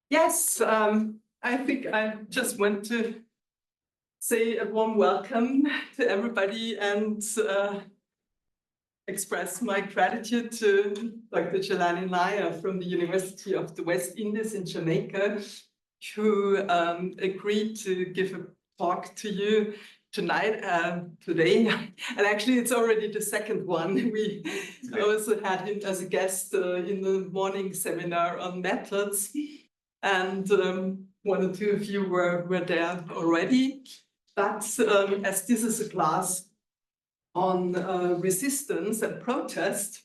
Yes, I think I just want to say a warm welcome to everybody and express my gratitude to Dr. Jahlani Niaah from the University of the West Indies in Jamaica, who agreed to give a talk to you tonight, today. And actually, it's already the second one. We also had him as a guest in the morning seminar on methods. And one or two of you were there already. But as this is a class on resistance and protest,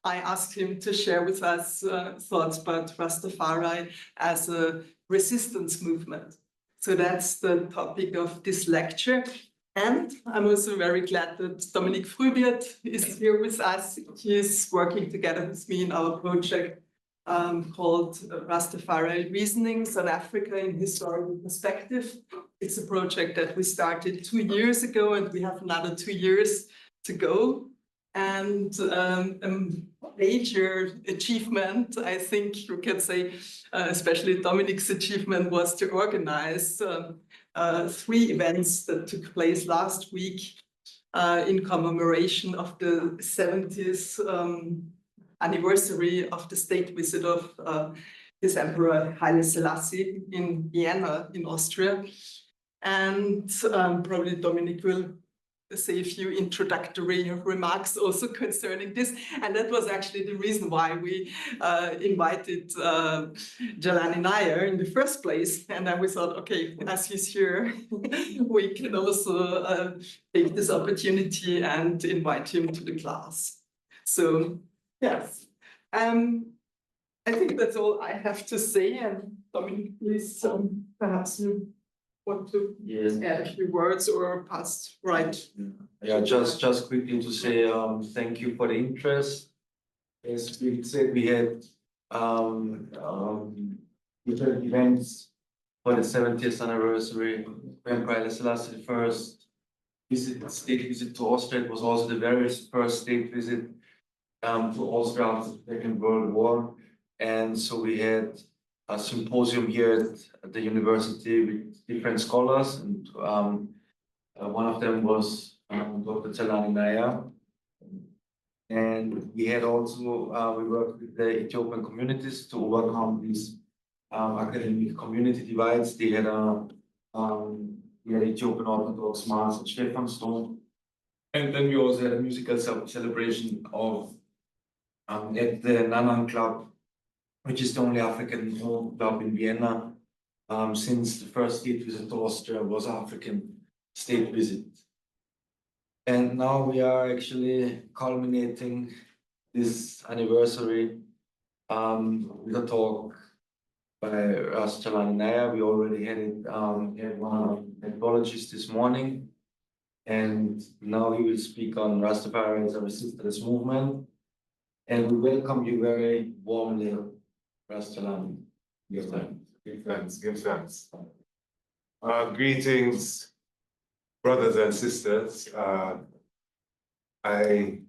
I asked him to share with us thoughts about Rastafari as a resistance movement. So that's the topic of this lecture. And I'm also very glad that Dominique Frühwirt is here with us. He is working together with me in our project called Rastafari Reasonings on Africa in Historical Perspective. It's a project that we started 2 years ago, and we have another 2 years to go. And a major achievement, I think you can say, especially Dominique's achievement, was to organize 3 events that took place last week in commemoration of the 70th anniversary of the state visit of His Emperor Haile Selassie in Vienna in Austria. And probably Dominique will say a few introductory remarks also concerning this. And that was actually the reason why we invited Jahlani Niaah in the first place. And then we thought, okay, as he's here, we can also take this opportunity and invite him to the class. So, yes. I think that's all I have to say. And Dominique, please, perhaps you want to add a few words or pass right? Yeah, just quickly to say thank you for the interest. As we said, we had different events for the 70th anniversary. Emperor Haile Selassie, the first state visit to Austria. It was also the very first state visit to Austria after the Second World War. And so we had a symposium here at the university with different scholars, and one of them was Dr. Jahlani Niaah. And we had also, we worked with the Ethiopian communities to overcome these academic community divides. They had we had Ethiopian Orthodox Mass at Stephanstone. And then we also had a musical celebration of at the Nanan Club, which is the only African club in Vienna, since the first state visit to Austria was an African state visit. And now we are actually culminating this anniversary with a talk by Jahlani Niaah. We already had it had one anthropologist this morning, and now he will speak on Rastafari as a resistance movement. And we welcome you very warmly, Jahlani. Give thanks, give thanks. Greetings, brothers and sisters. I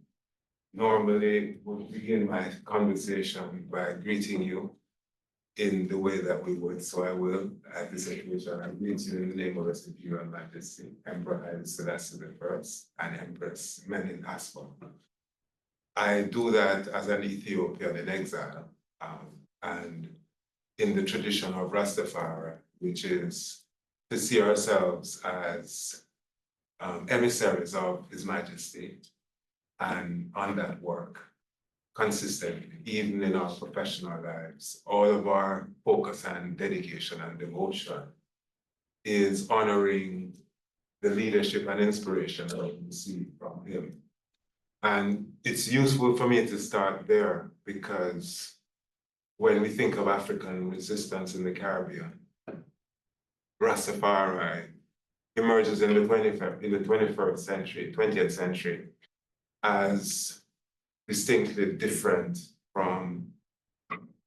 normally would begin my conversation by greeting you in the way that we would, so I will at this occasion. I greet you in the name of His Imperial Majesty, Emperor Haile Selassie I and Empress Menin Asma. I do that as an Ethiopian in exile, and in the tradition of Rastafari, which is to see ourselves as emissaries of His Majesty, and on that work consistently, even in our professional lives. All of our focus and dedication and devotion is honoring the leadership and inspiration that we receive from him. And it's useful for me to start there, because when we think of African resistance in the Caribbean, Rastafari emerges in the 21st century, 20th century, as distinctly different from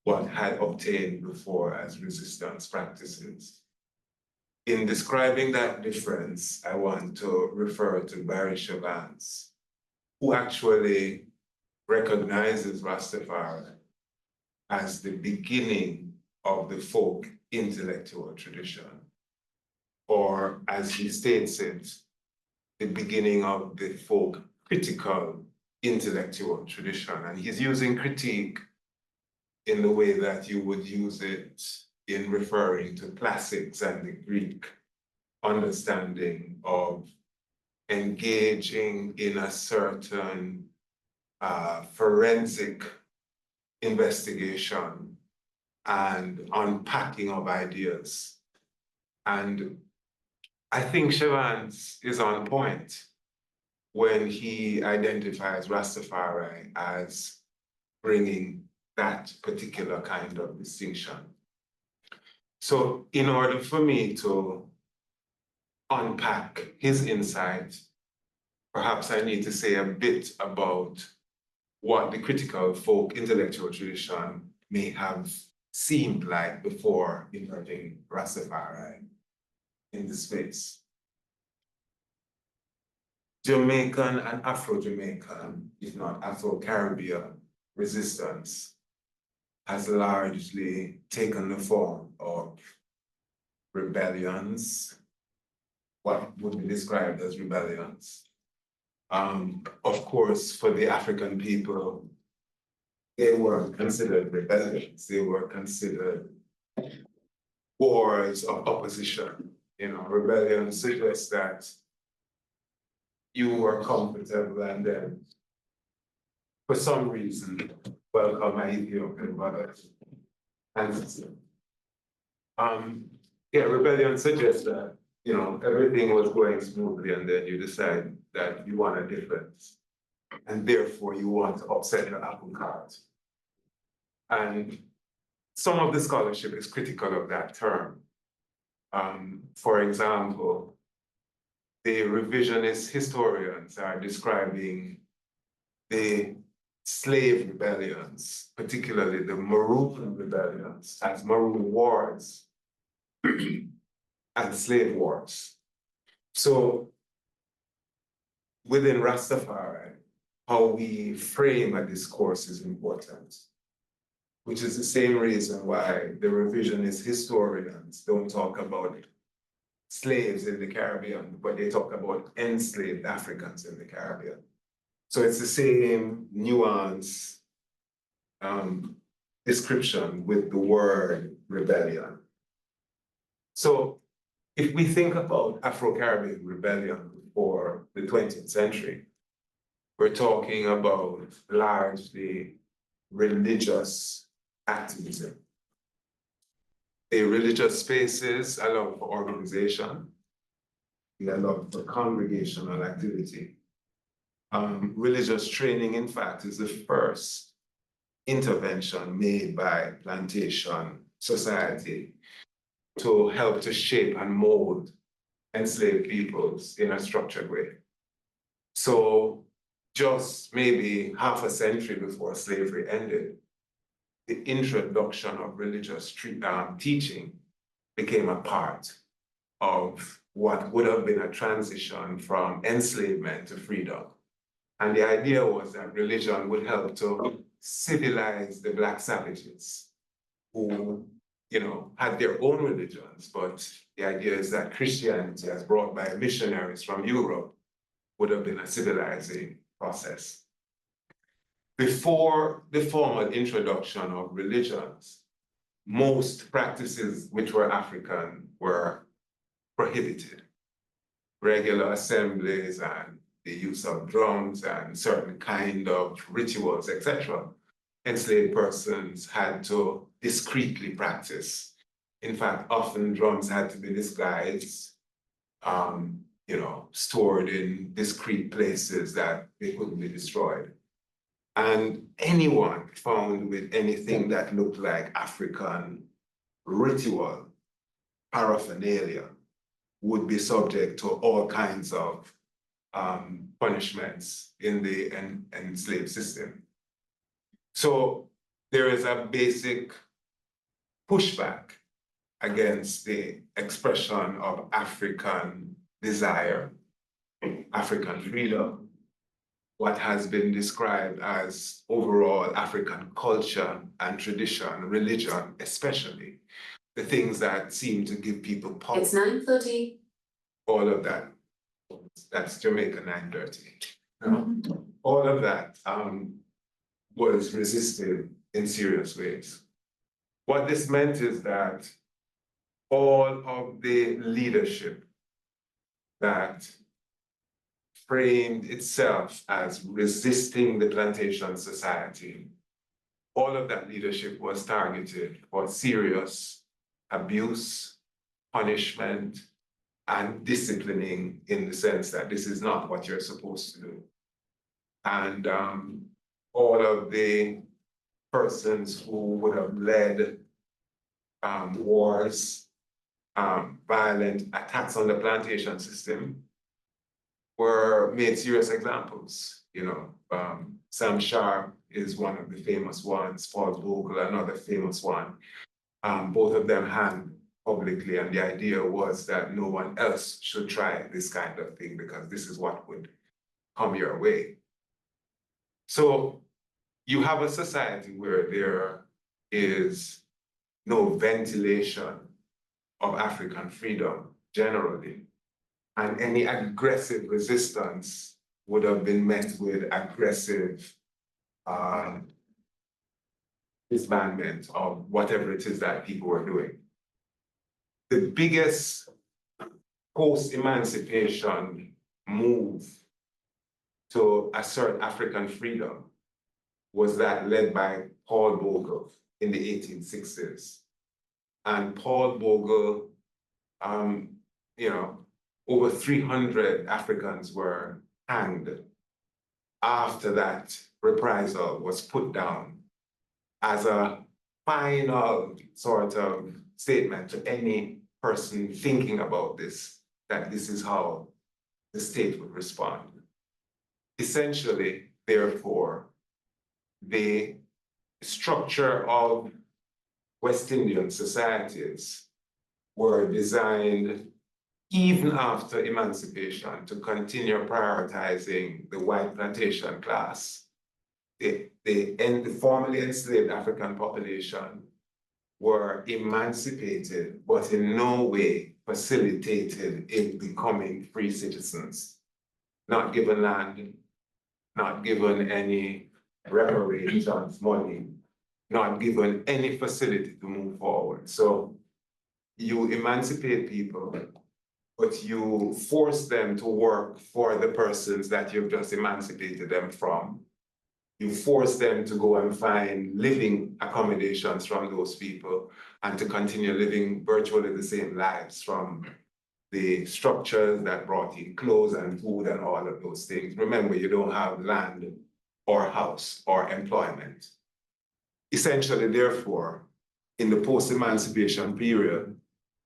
what had obtained before as resistance practices. In describing that difference, I want to refer to Barry Chavance, who actually recognizes Rastafari as the beginning of the folk intellectual tradition, or as he states it, the beginning of the folk critical intellectual tradition. And he's using critique in the way that you would use it in referring to classics and the Greek understanding of engaging in a certain forensic investigation and unpacking of ideas. And I think Shevans is on point when he identifies Rastafari as bringing that particular kind of distinction. So in order for me to unpack his insight, perhaps I need to say a bit about what the critical folk intellectual tradition may have seemed like before inverting Rastafari in the space. Jamaican and Afro-Jamaican, if not Afro-Caribbean, resistance has largely taken the form of rebellions, what would be described as rebellions. Of course, for the African people, they were considered rebellions. They were considered wars of opposition. You know, rebellion suggests that you were comfortable and then, for some reason, welcome my Ethiopian brothers. And yeah, rebellion suggests that, you know, everything was going smoothly and then you decide that you want a difference. And therefore you want to upset the apple cart. And some of the scholarship is critical of that term. For example, the revisionist historians are describing the slave rebellions, particularly the Maroon rebellions, as Maroon wars and slave wars. So within Rastafari, how we frame a discourse is important, which is the same reason why the revisionist historians don't talk about slaves in the Caribbean, but they talk about enslaved Africans in the Caribbean. So it's the same nuance description with the word rebellion. So if we think about Afro-Caribbean rebellion before the 20th century, we're talking about largely religious activism. The religious spaces allow for organization, they allow for congregational activity. Religious training, in fact, is the first intervention made by plantation society to help to shape and mold enslaved peoples in a structured way. So just maybe half a century before slavery ended, the introduction of religious teaching became a part of what would have been a transition from enslavement to freedom. And the idea was that religion would help to civilize the Black savages who, you know, had their own religions, but the idea is that Christianity, as brought by missionaries from Europe, would have been a civilizing process. Before the formal introduction of religions, most practices which were African were prohibited. Regular assemblies and the use of drums and certain kind of rituals, etc. Enslaved persons had to discreetly practice. In fact, often drums had to be disguised, you know, stored in discreet places that they couldn't be destroyed. And anyone found with anything that looked like African ritual paraphernalia would be subject to all kinds of punishments in the enslaved system. So there is a basic pushback against the expression of African desire, African freedom, what has been described as overall African culture and tradition, religion especially, the things that seem to give people power. It's 9:30. All of that. That's Jamaica 9:30. All of that was resisted in serious ways. What this meant is that all of the leadership that framed itself as resisting the plantation society, all of that leadership was targeted for serious abuse, punishment, and disciplining in the sense that this is not what you're supposed to do. And all of the persons who would have led wars, violent attacks on the plantation system were made serious examples. Sam Sharp is one of the famous ones, Paul Vogel, another famous one. Both of them hanged publicly, and the idea was that no one else should try this kind of thing because this is what would come your way. So you have a society where there is no ventilation of African freedom generally, and any aggressive resistance would have been met with aggressive disbandment of whatever it is that people were doing. The biggest post-emancipation move to assert African freedom was that led by Paul Vogel in the 1860s. And Paul Vogel, over 300 Africans were hanged after that reprisal was put down as a final sort of statement to any person thinking about this, that this is how the state would respond. Essentially, therefore, the structure of West Indian societies were designed even after emancipation to continue prioritizing the white plantation class. The formerly enslaved African population were emancipated, but in no way facilitated in becoming free citizens. Not given land, not given any reparations, money, not given any facility to move forward. So you emancipate people, but you force them to work for the persons that you've just emancipated them from. You force them to go and find living accommodations from those people and to continue living virtually the same lives from the structures that brought in clothes and food and all of those things. Remember, you don't have land or house or employment. Essentially, therefore, in the post-emancipation period,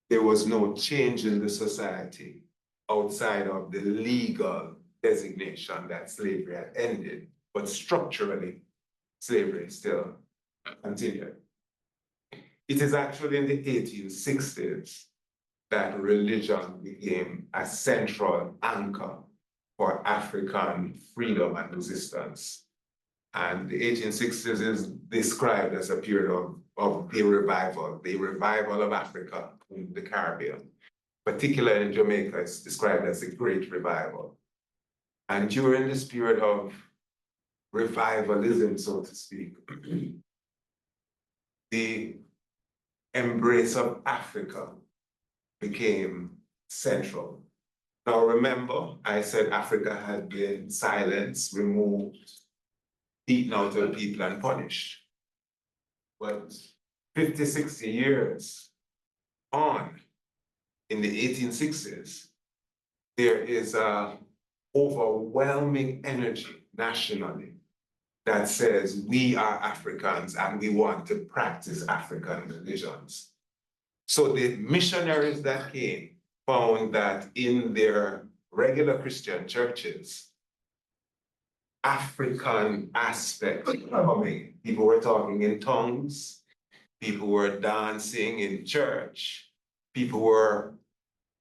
there was no change in the society outside of the legal designation that slavery had ended, but structurally, slavery still continued. It is actually in the 1860s that religion became a central anchor for African freedom and resistance. And the 1860s is described as a period of the revival of Africa in the Caribbean. Particularly in Jamaica, it's described as a great revival. And during this period of revivalism, so to speak, the embrace of Africa became central. Now remember, I said Africa had been silenced, removed, beaten out of people and punished. But 50, 60 years on, in the 1860s, there is an overwhelming energy nationally that says we are Africans and we want to practice African religions. So the missionaries that came found that in their regular Christian churches, African aspects were coming. People were talking in tongues, people were dancing in church, people were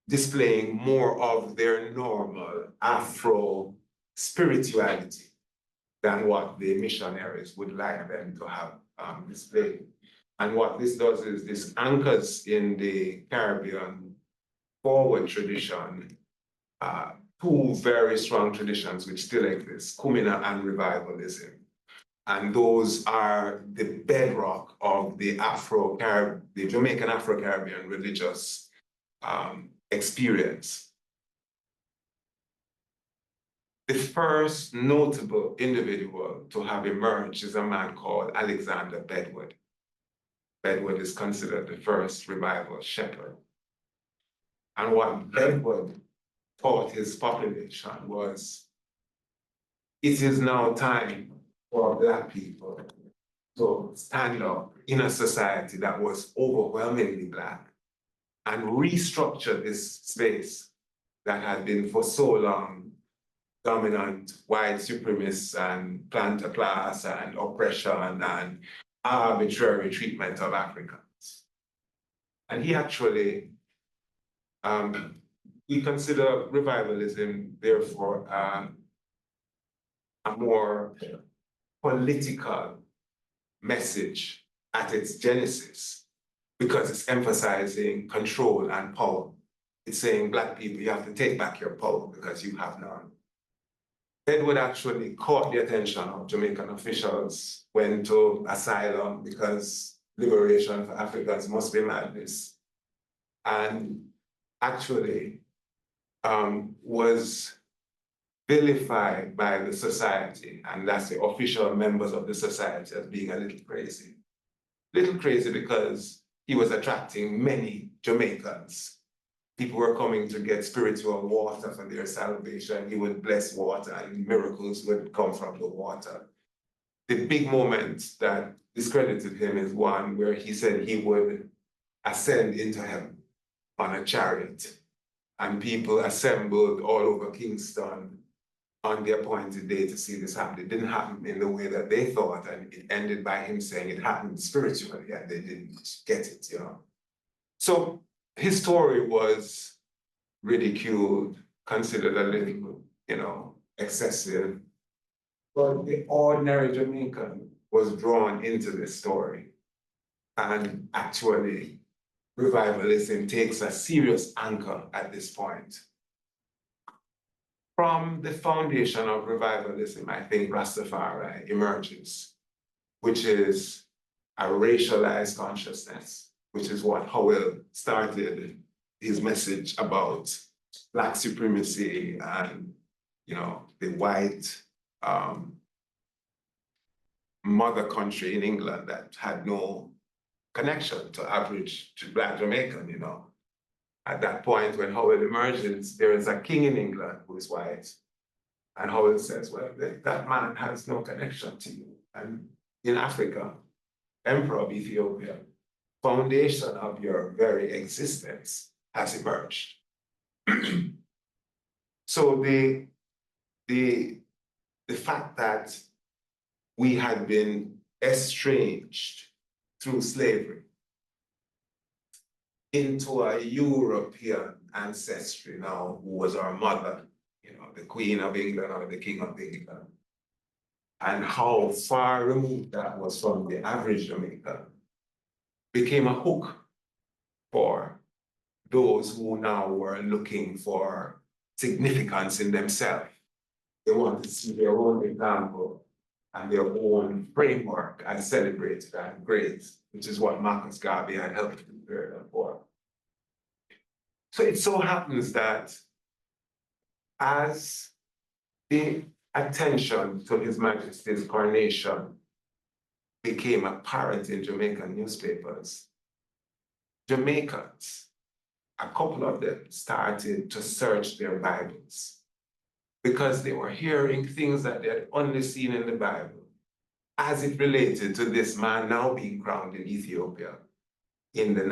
displaying more of their normal Afro spirituality than what the missionaries would like them to have displayed. And what this does is this anchors in the Caribbean forward tradition, two very strong traditions which still exist, Kumina and revivalism. And those are the bedrock of the Jamaican Afro-Caribbean religious experience. The first notable individual to have emerged is a man called Alexander Bedwood. Bedwood is considered the first revival shepherd. And what Bedwood taught his population was, it is now time for Black people to stand up in a society that was overwhelmingly Black and restructure this space that had been for so long dominant white supremacist and planter class and oppression and arbitrary treatment of Africans. And he actually, we consider revivalism, therefore, a more political message at its genesis, because it's emphasizing control and power. It's saying, Black people, you have to take back your power because you have none. Bedwood actually caught the attention of Jamaican officials, went to asylum because liberation for Africans must be madness, and actually was vilified by the society, and that's the official members of the society, as being a little crazy. Little crazy because he was attracting many Jamaicans. People were coming to get spiritual water for their salvation. He would bless water and miracles would come from the water. The big moment that discredited him is one where he said he would ascend into heaven on a chariot, and people assembled all over Kingston on the appointed day to see this happen. It didn't happen in the way that they thought, and it ended by him saying it happened spiritually, and they didn't get it, you know. So his story was ridiculed, considered a little, you know, excessive. But the ordinary Jamaican was drawn into this story. And actually, revivalism takes a serious anchor at this point. From the foundation of revivalism, I think Rastafari emerges, which is a racialized consciousness, which is what Haile started his message about Black supremacy and, you know, the white mother country in England that had no connection to average Black Jamaican, you know. At that point, when Haile emerges, there is a king in England who is white. And Haile says, well, that man has no connection to you. And in Africa, Emperor of Ethiopia, foundation of your very existence has emerged. So the fact that we had been estranged through slavery into a European ancestry now, who was our mother, you know, the Queen of England or the King of England, and how far removed that was from the average Jamaican, became a hook for those who now were looking for significance in themselves. They wanted to see their own example and their own framework as celebrated and great, which is what Marcus Garvey had helped prepare them for. So it so happens that as the attention to His Majesty's coronation became apparent in Jamaican newspapers, Jamaicans, a couple of them, started to search their Bibles because they were hearing things that they had only seen in the Bible as it related to this man now being crowned in Ethiopia in the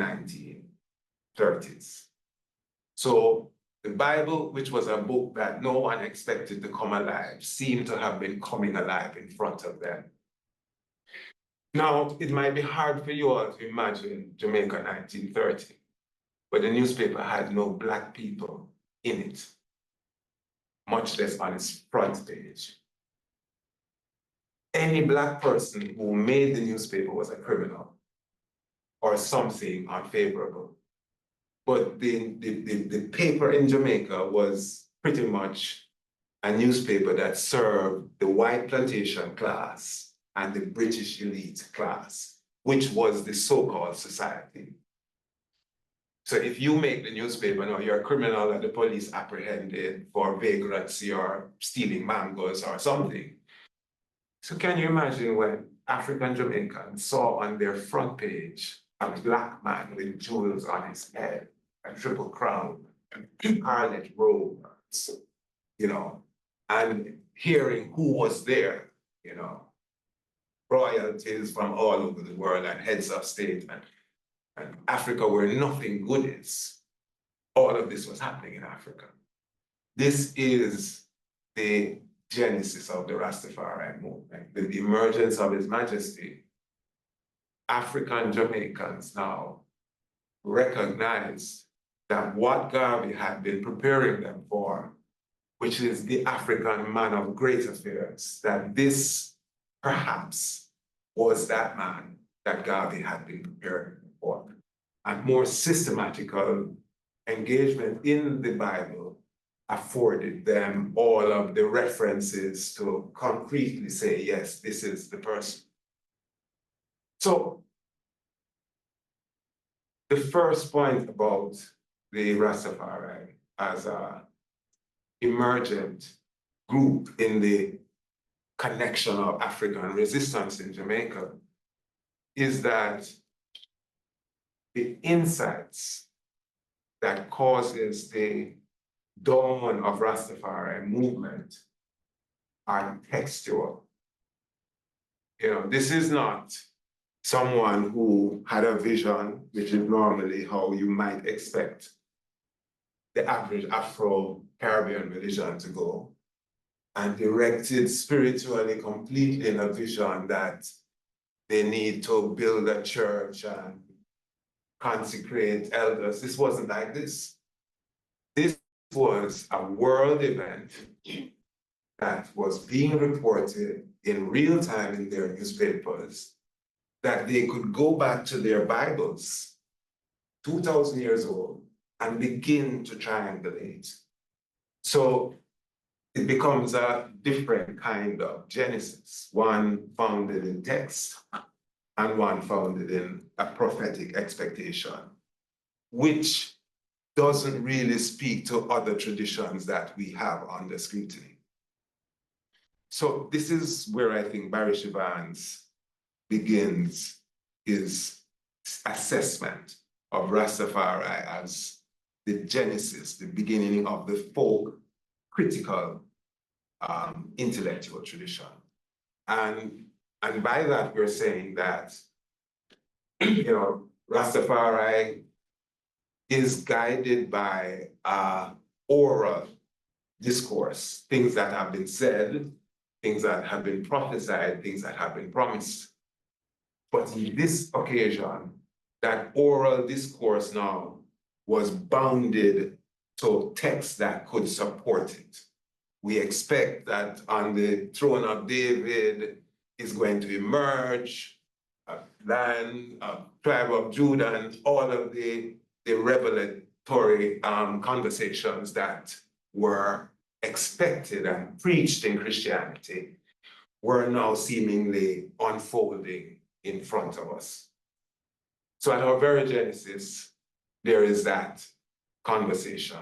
1930s. So the Bible, which was a book that no one expected to come alive, seemed to have been coming alive in front of them. Now, it might be hard for you all to imagine Jamaica 1930, but the newspaper had no Black people in it, much less on its front page. any Black person who made the newspaper was a criminal or something unfavorable. But the paper in Jamaica was pretty much a newspaper that served the white plantation class and the British elite class, which was the so-called society. So if you make the newspaper, no, you're a criminal and the police apprehended for vagrancy or stealing mangoes or something. So can you imagine when African Jamaicans saw on their front page a Black man with jewels on his head, a triple crown, scarlet robes, you know, and hearing who was there, you know, royalties from all over the world and heads of state and Africa where nothing good is. All of this was happening in Africa. This is the genesis of the Rastafari movement, the emergence of His Majesty. African Jamaicans now recognize that what Garvey had been preparing them for, which is the African man of great affairs, that this perhaps was that man that Garvey had been preparing them for. And more systematical engagement in the Bible afforded them all of the references to concretely say, yes, this is the person. So the first point about the Rastafari as an emergent group in the connection of African resistance in Jamaica is that the insights that causes the dawn of Rastafari movement are textual. You know, this is not someone who had a vision, which is normally how you might expect the average Afro-Caribbean religion to go, and directed spiritually completely in a vision that they need to build a church and consecrate elders. This wasn't like this. This was a world event that was being reported in real time in their newspapers, that they could go back to their Bibles, 2,000 years old, and begin to triangulate. So it becomes a different kind of Genesis, one founded in text and one founded in a prophetic expectation, which doesn't really speak to other traditions that we have under scrutiny. So this is where I think Barry Shivans begins his assessment of Rastafari as the genesis, the beginning of the folk critical intellectual tradition. And by that, we're saying that, you know, Rastafari is guided by oral discourse, things that have been said, things that have been prophesied, things that have been promised. But in this occasion, that oral discourse now was bounded to text that could support it. We expect that on the throne of David is going to emerge a land, a tribe of Judah, and all of the revelatory conversations that were expected and preached in Christianity were now seemingly unfolding in front of us. So at our very genesis, there is that conversation.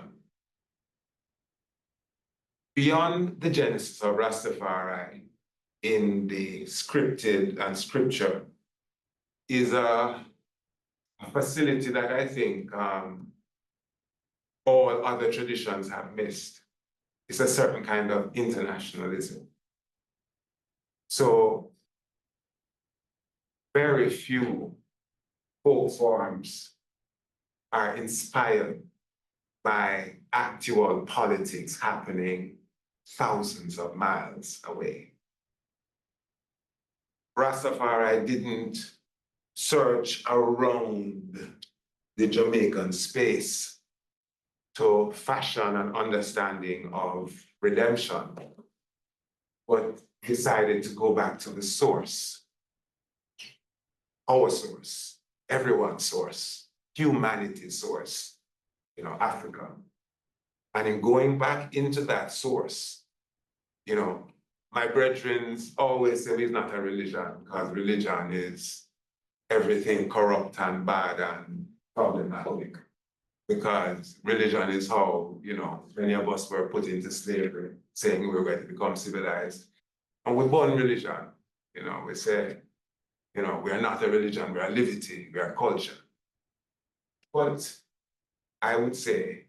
Beyond the genesis of Rastafari in the scripted and scripture is a facility that I think all other traditions have missed. It's a certain kind of internationalism. So very few folk forms are inspired by actual politics happening thousands of miles away. Rastafari didn't search around the Jamaican space to fashion an understanding of redemption, but decided to go back to the source, our source, everyone's source, humanity's source, you know, Africa. And in going back into that source, you know, my brethren always say it's not a religion, because religion is everything corrupt and bad and problematic. Because religion is how, you know, many of us were put into slavery, saying we were going to become civilized. And we're born religion. You know, we say, you know, we are not a religion, we are liberty, we are culture. But I would say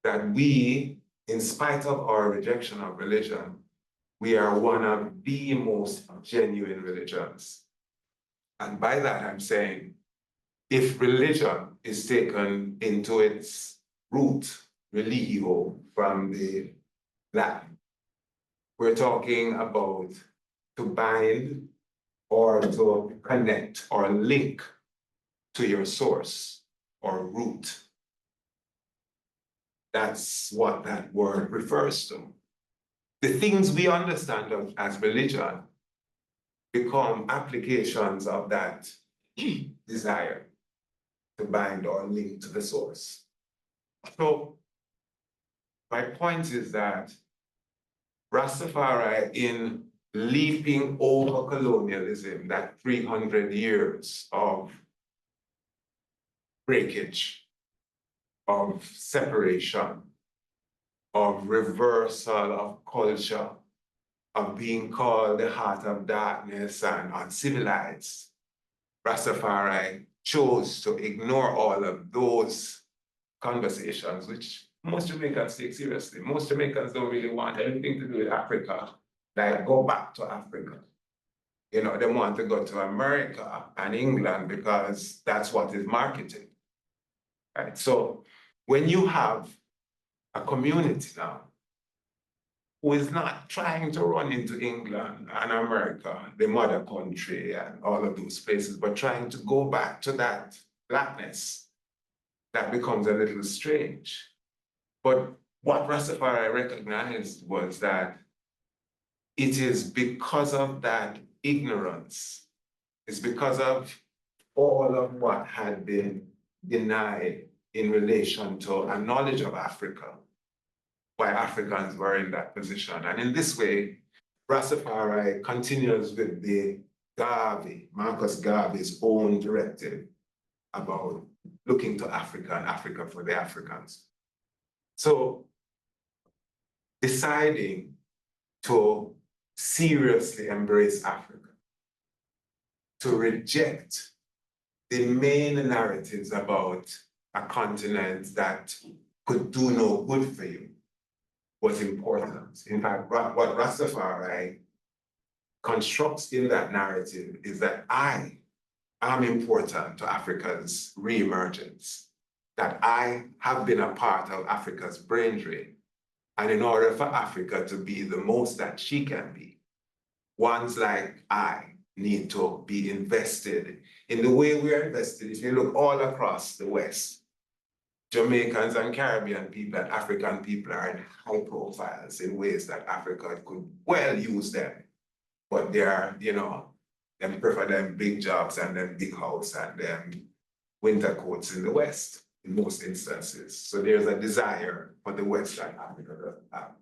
that we, in spite of our rejection of religion, we are one of the most genuine religions. And by that, I'm saying, if religion is taken into its root, religio, from the Latin, we're talking about to bind or to connect or link to your source or root. That's what that word refers to. The things we understand as religion become applications of that desire to bind or link to the source. So my point is that Rastafari, in leaping over colonialism, that 300 years of breakage, of separation, of reversal of culture, of being called the heart of darkness and uncivilized, Rastafari chose to ignore all of those conversations, which most Jamaicans take seriously. Most Jamaicans don't really want anything to do with Africa, like go back to Africa. You know, they want to go to America and England because that's what is marketed. Right? So when you have a community now who is not trying to run into England and America, the mother country and all of those places, but trying to go back to that blackness, that becomes a little strange. But what Rastafari recognized was that it is because of that ignorance, it's because of all of what had been denied in relation to a knowledge of Africa, why Africans were in that position. And in this way, Rastafari continues with the Garvey, Marcus Garvey's own directive about looking to Africa and Africa for the Africans. So deciding to seriously embrace Africa, to reject the main narratives about a continent that could do no good for you, was important. In fact, what Rastafari constructs in that narrative is that I am important to Africa's re-emergence, that I have been a part of Africa's brain drain. And in order for Africa to be the most that she can be, ones like I need to be invested in the way we are invested. If you look all across the West, Jamaicans and Caribbean people and African people are in high profiles in ways that Africa could well use them. But they are, you know, them prefer them big jobs and them big house and them winter coats in the West in most instances. So there's a desire for the West that Africa doesn't have.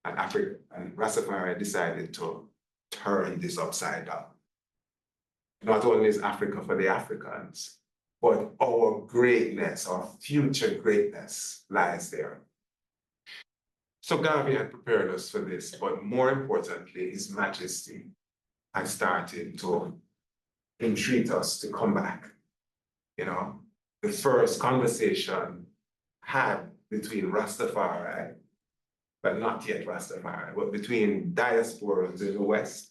And Rastafari decided to turn this upside down. Not only is Africa for the Africans, but our greatness, our future greatness lies there. So Garvey had prepared us for this, but more importantly, His Majesty had started to entreat us to come back. You know, the first conversation had between Rastafari, but not yet Rastafari, but between diasporans in the West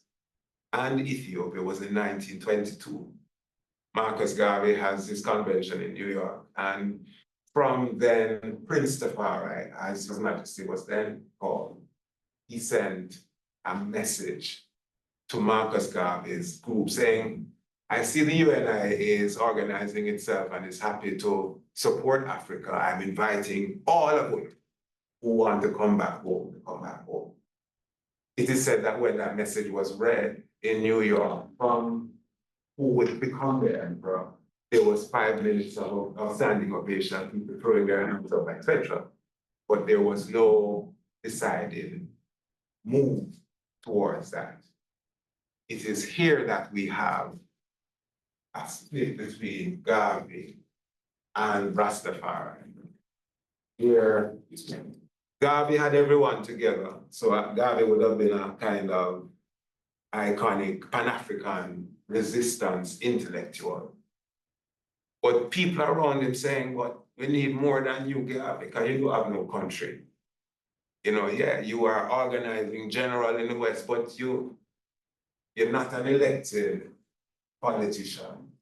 and Ethiopia was in 1922. Marcus Garvey has his convention in New York, and from then, Prince Tafari, as His Majesty was then called, he sent a message to Marcus Garvey's group saying, I see the UNI is organizing itself and is happy to support Africa. I'm inviting all of you who want to come back home to come back home. it is said that when that message was read in New York from who would become the emperor, there was 5 minutes of standing ovation, people throwing their hands up, etc. But there was no decided move towards that. It is here that we have a split between Garvey and Rastafari. Here, Garvey had everyone together, so Garvey would have been a kind of iconic Pan-African resistance intellectual. But people around him saying, but we need more than you, Garvey, because you don't have no country. You know, yeah, you are organizing general in the West, but you're not an elected politician.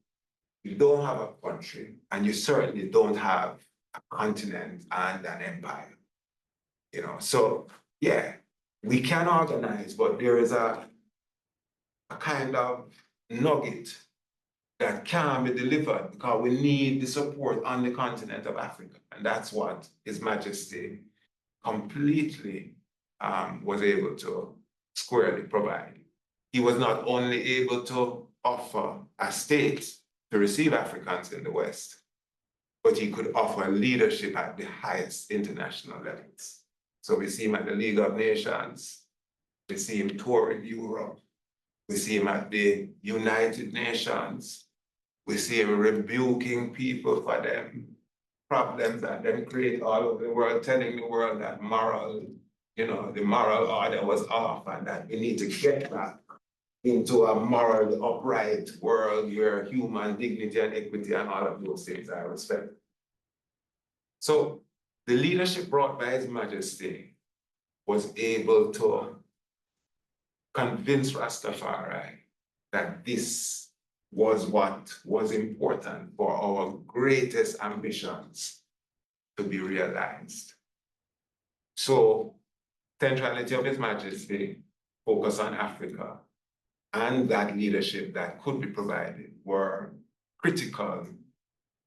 You don't have a country, and you certainly don't have a continent and an empire. You know, so yeah, we can organize, but there is a kind of nugget that can be delivered because we need the support on the continent of Africa. And that's what His Majesty completely was able to squarely provide. He was not only able to offer a state to receive Africans in the West, but he could offer leadership at the highest international levels. So we see him at the League of Nations, we see him touring Europe, we see him at the United Nations, we see him rebuking people for them problems that them create all over the world, telling the world that moral, you know, the moral order was off and that we need to get back into a moral, upright world where human dignity and equity and all of those things are respected. So the leadership brought by His Majesty was able to convince Rastafari that this was what was important for our greatest ambitions to be realized. So, centrality of His Majesty, focus on Africa, and that leadership that could be provided were critical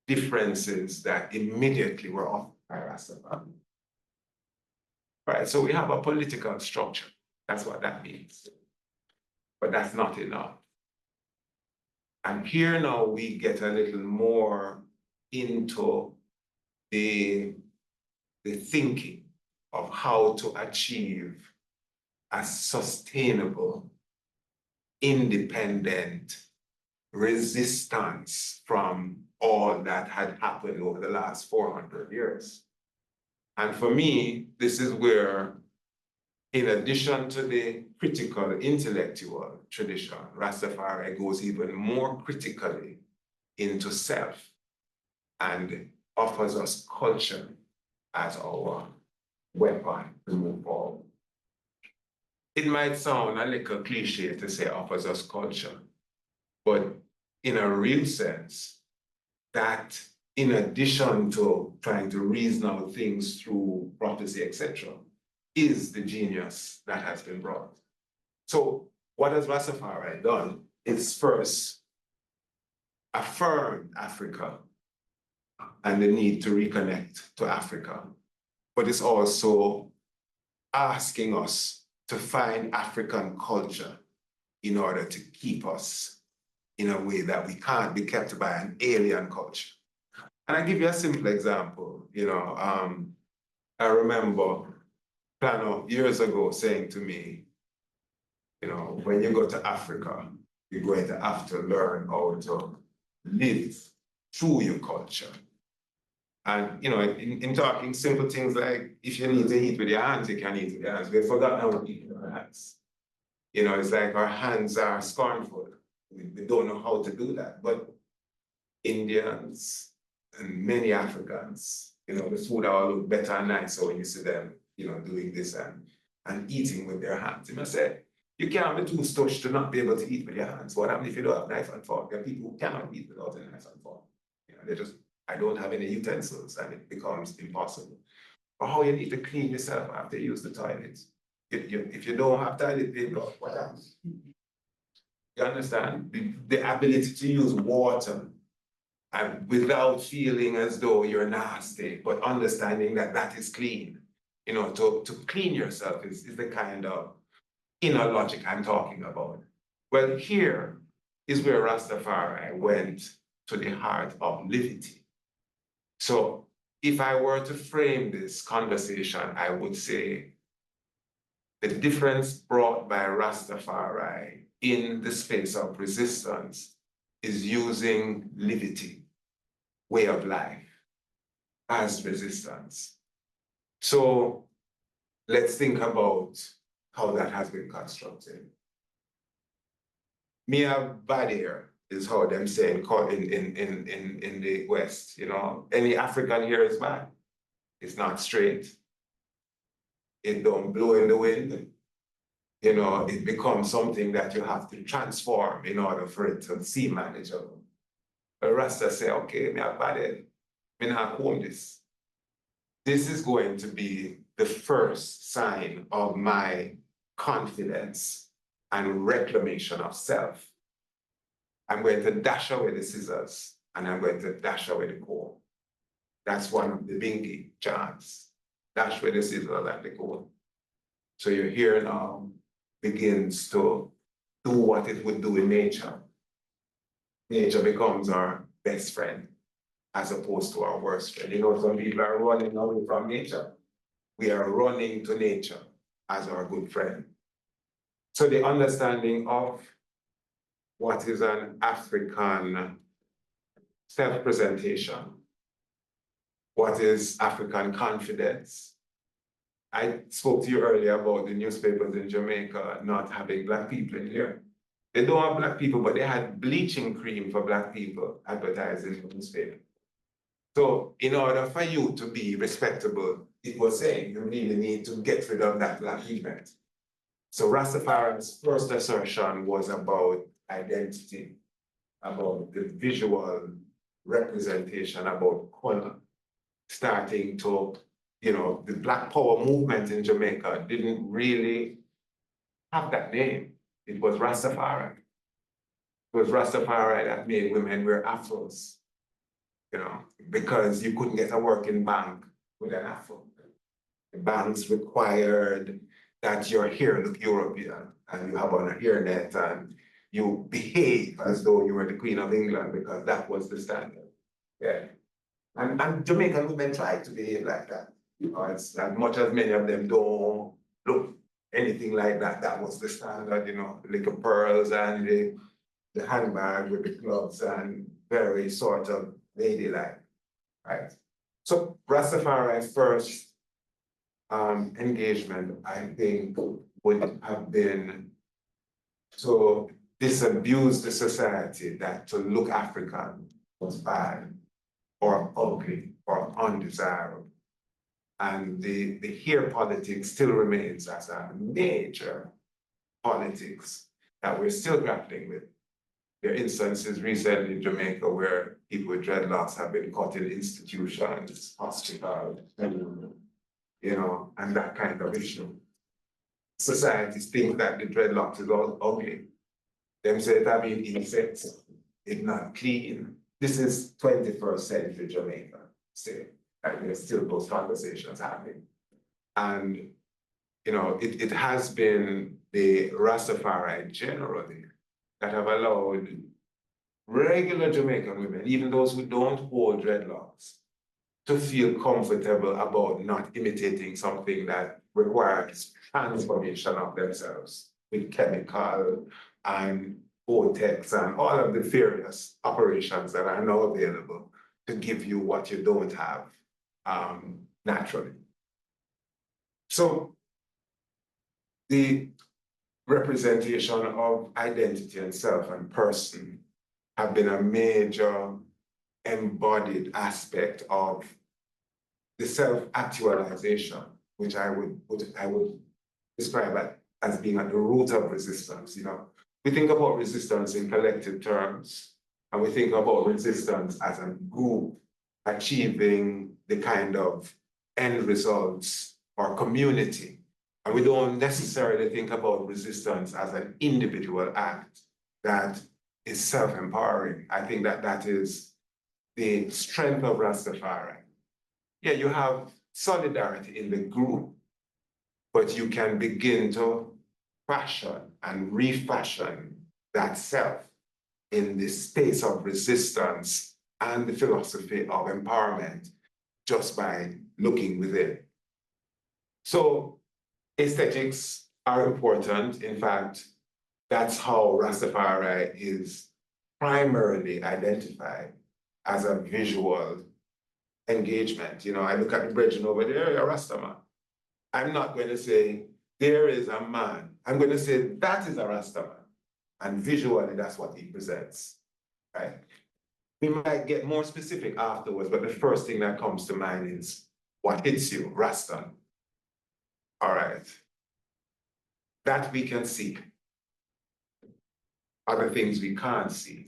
differences that immediately were offered by Rastafari. Right, so we have a political structure. That's what that means. But that's not enough. And here now we get a little more into the thinking of how to achieve a sustainable, independent resistance from all that had happened over the last 400 years. And for me, this is where, in addition to the critical intellectual tradition, Rastafari goes even more critically into self and offers us culture as our weapon to move forward. It might sound a little cliche to say offers us culture, but in a real sense, that in addition to trying to reason out things through prophecy, etc., is the genius that has been brought. So what has Rastafari done is first affirmed Africa and the need to reconnect to Africa, but it's also asking us to find African culture in order to keep us in a way that we can't be kept by an alien culture. And I give you a simple example. You know, I remember Plano years ago saying to me, you know, when you go to Africa, you're going to have to learn how to live through your culture. And, you know, in talking simple things like, if you need to eat with your hands, you can eat with your hands. We've forgotten how to eat with our hands. You know, it's like our hands are scornful. We don't know how to do that. But Indians and many Africans, you know, the food all look better and nicer when you see them, you know, doing this and eating with their hands. You must say, you can't be too stush to not be able to eat with your hands. What happens if you don't have knife and fork? There are people who cannot eat without a knife and fork. You know, they just, I don't have any utensils, and it becomes impossible. Or how you need to clean yourself after you use the toilet. If you don't have toilet paper, what happens? You understand? The ability to use water and without feeling as though you're nasty, but understanding that that is clean. You know, to clean yourself is the kind of inner logic I'm talking about. Well, here is where Rastafari went to the heart of livity. So if I were to frame this conversation, I would say the difference brought by Rastafari in the space of resistance is using livity, way of life, as resistance. So let's think about how that has been constructed. Mia Badir is how them say in the West, you know, any African here is bad. It's not straight. It don't blow in the wind. You know, it becomes something that you have to transform in order for it to seem manageable. But Rasta say, okay, me a bad, me not comb this. This is going to be the first sign of my confidence and reclamation of self. I'm going to dash away the scissors and I'm going to dash away the comb. That's one of the bingy chants. Dash away the scissors and the comb. So your hair now begins to do what it would do in nature. Nature becomes our best friend as opposed to our worst friend. You know, some people are running away from nature. We are running to nature as our good friend. So the understanding of what is an African self-presentation, what is African confidence. I spoke to you earlier about the newspapers in Jamaica not having Black people in here. They don't have Black people, but they had bleaching cream for Black people advertised in the newspaper. So in order for you to be respectable, it was saying you really need to get rid of that Black element. So Rastafari's first assertion was about identity, about the visual representation, about color, starting to, you know, the Black Power movement in Jamaica didn't really have that name. It was Rastafari. It was Rastafari that made women wear afros, you know, because you couldn't get a working bank with an afro. The banks required that your hair look European and you have on a hairnet and you behave as though you were the Queen of England because that was the standard. Yeah. And Jamaican women tried to behave like that. You know, it's as much as many of them don't look anything like that, that was the standard, you know, little pearls and the handbag with the gloves and very sort of ladylike, right? So Rastafari's first engagement, I think, would have been to disabuse the society that to look African was bad or ugly or undesirable. And the hair politics still remains as a major politics that we're still grappling with. There are instances recently in Jamaica where people with dreadlocks have been caught in institutions, hospitals, you know, and that kind of issue. Societies think that the dreadlocks is all ugly. Them say that mean insects, it's not clean. This is 21st century Jamaica still. And there's still those conversations happening. And, you know, it has been the Rastafari generally that have allowed regular Jamaican women, even those who don't hold dreadlocks, to feel comfortable about not imitating something that requires transformation of themselves with chemical and vortex and all of the various operations that are now available to give you what you don't have naturally. So the representation of identity and self and person have been a major embodied aspect of the self-actualization, which I would describe as being at the root of resistance. You know, we think about resistance in collective terms, and we think about resistance as a group achieving the kind of end results or community. And we don't necessarily think about resistance as an individual act that is self-empowering. I think that that is the strength of Rastafari. Yeah, you have solidarity in the group, but you can begin to fashion and refashion that self in the space of resistance and the philosophy of empowerment just by looking within. So aesthetics are important. In fact, that's how Rastafari is primarily identified, as a visual engagement. You know, I look at the brethren over there, you're a Rastaman. I'm not going to say, there is a man. I'm going to say, that is a Rastaman. And visually, that's what he presents, right? We might get more specific afterwards, but the first thing that comes to mind is what hits you, Rasta. All right. That we can see. Other things we can't see.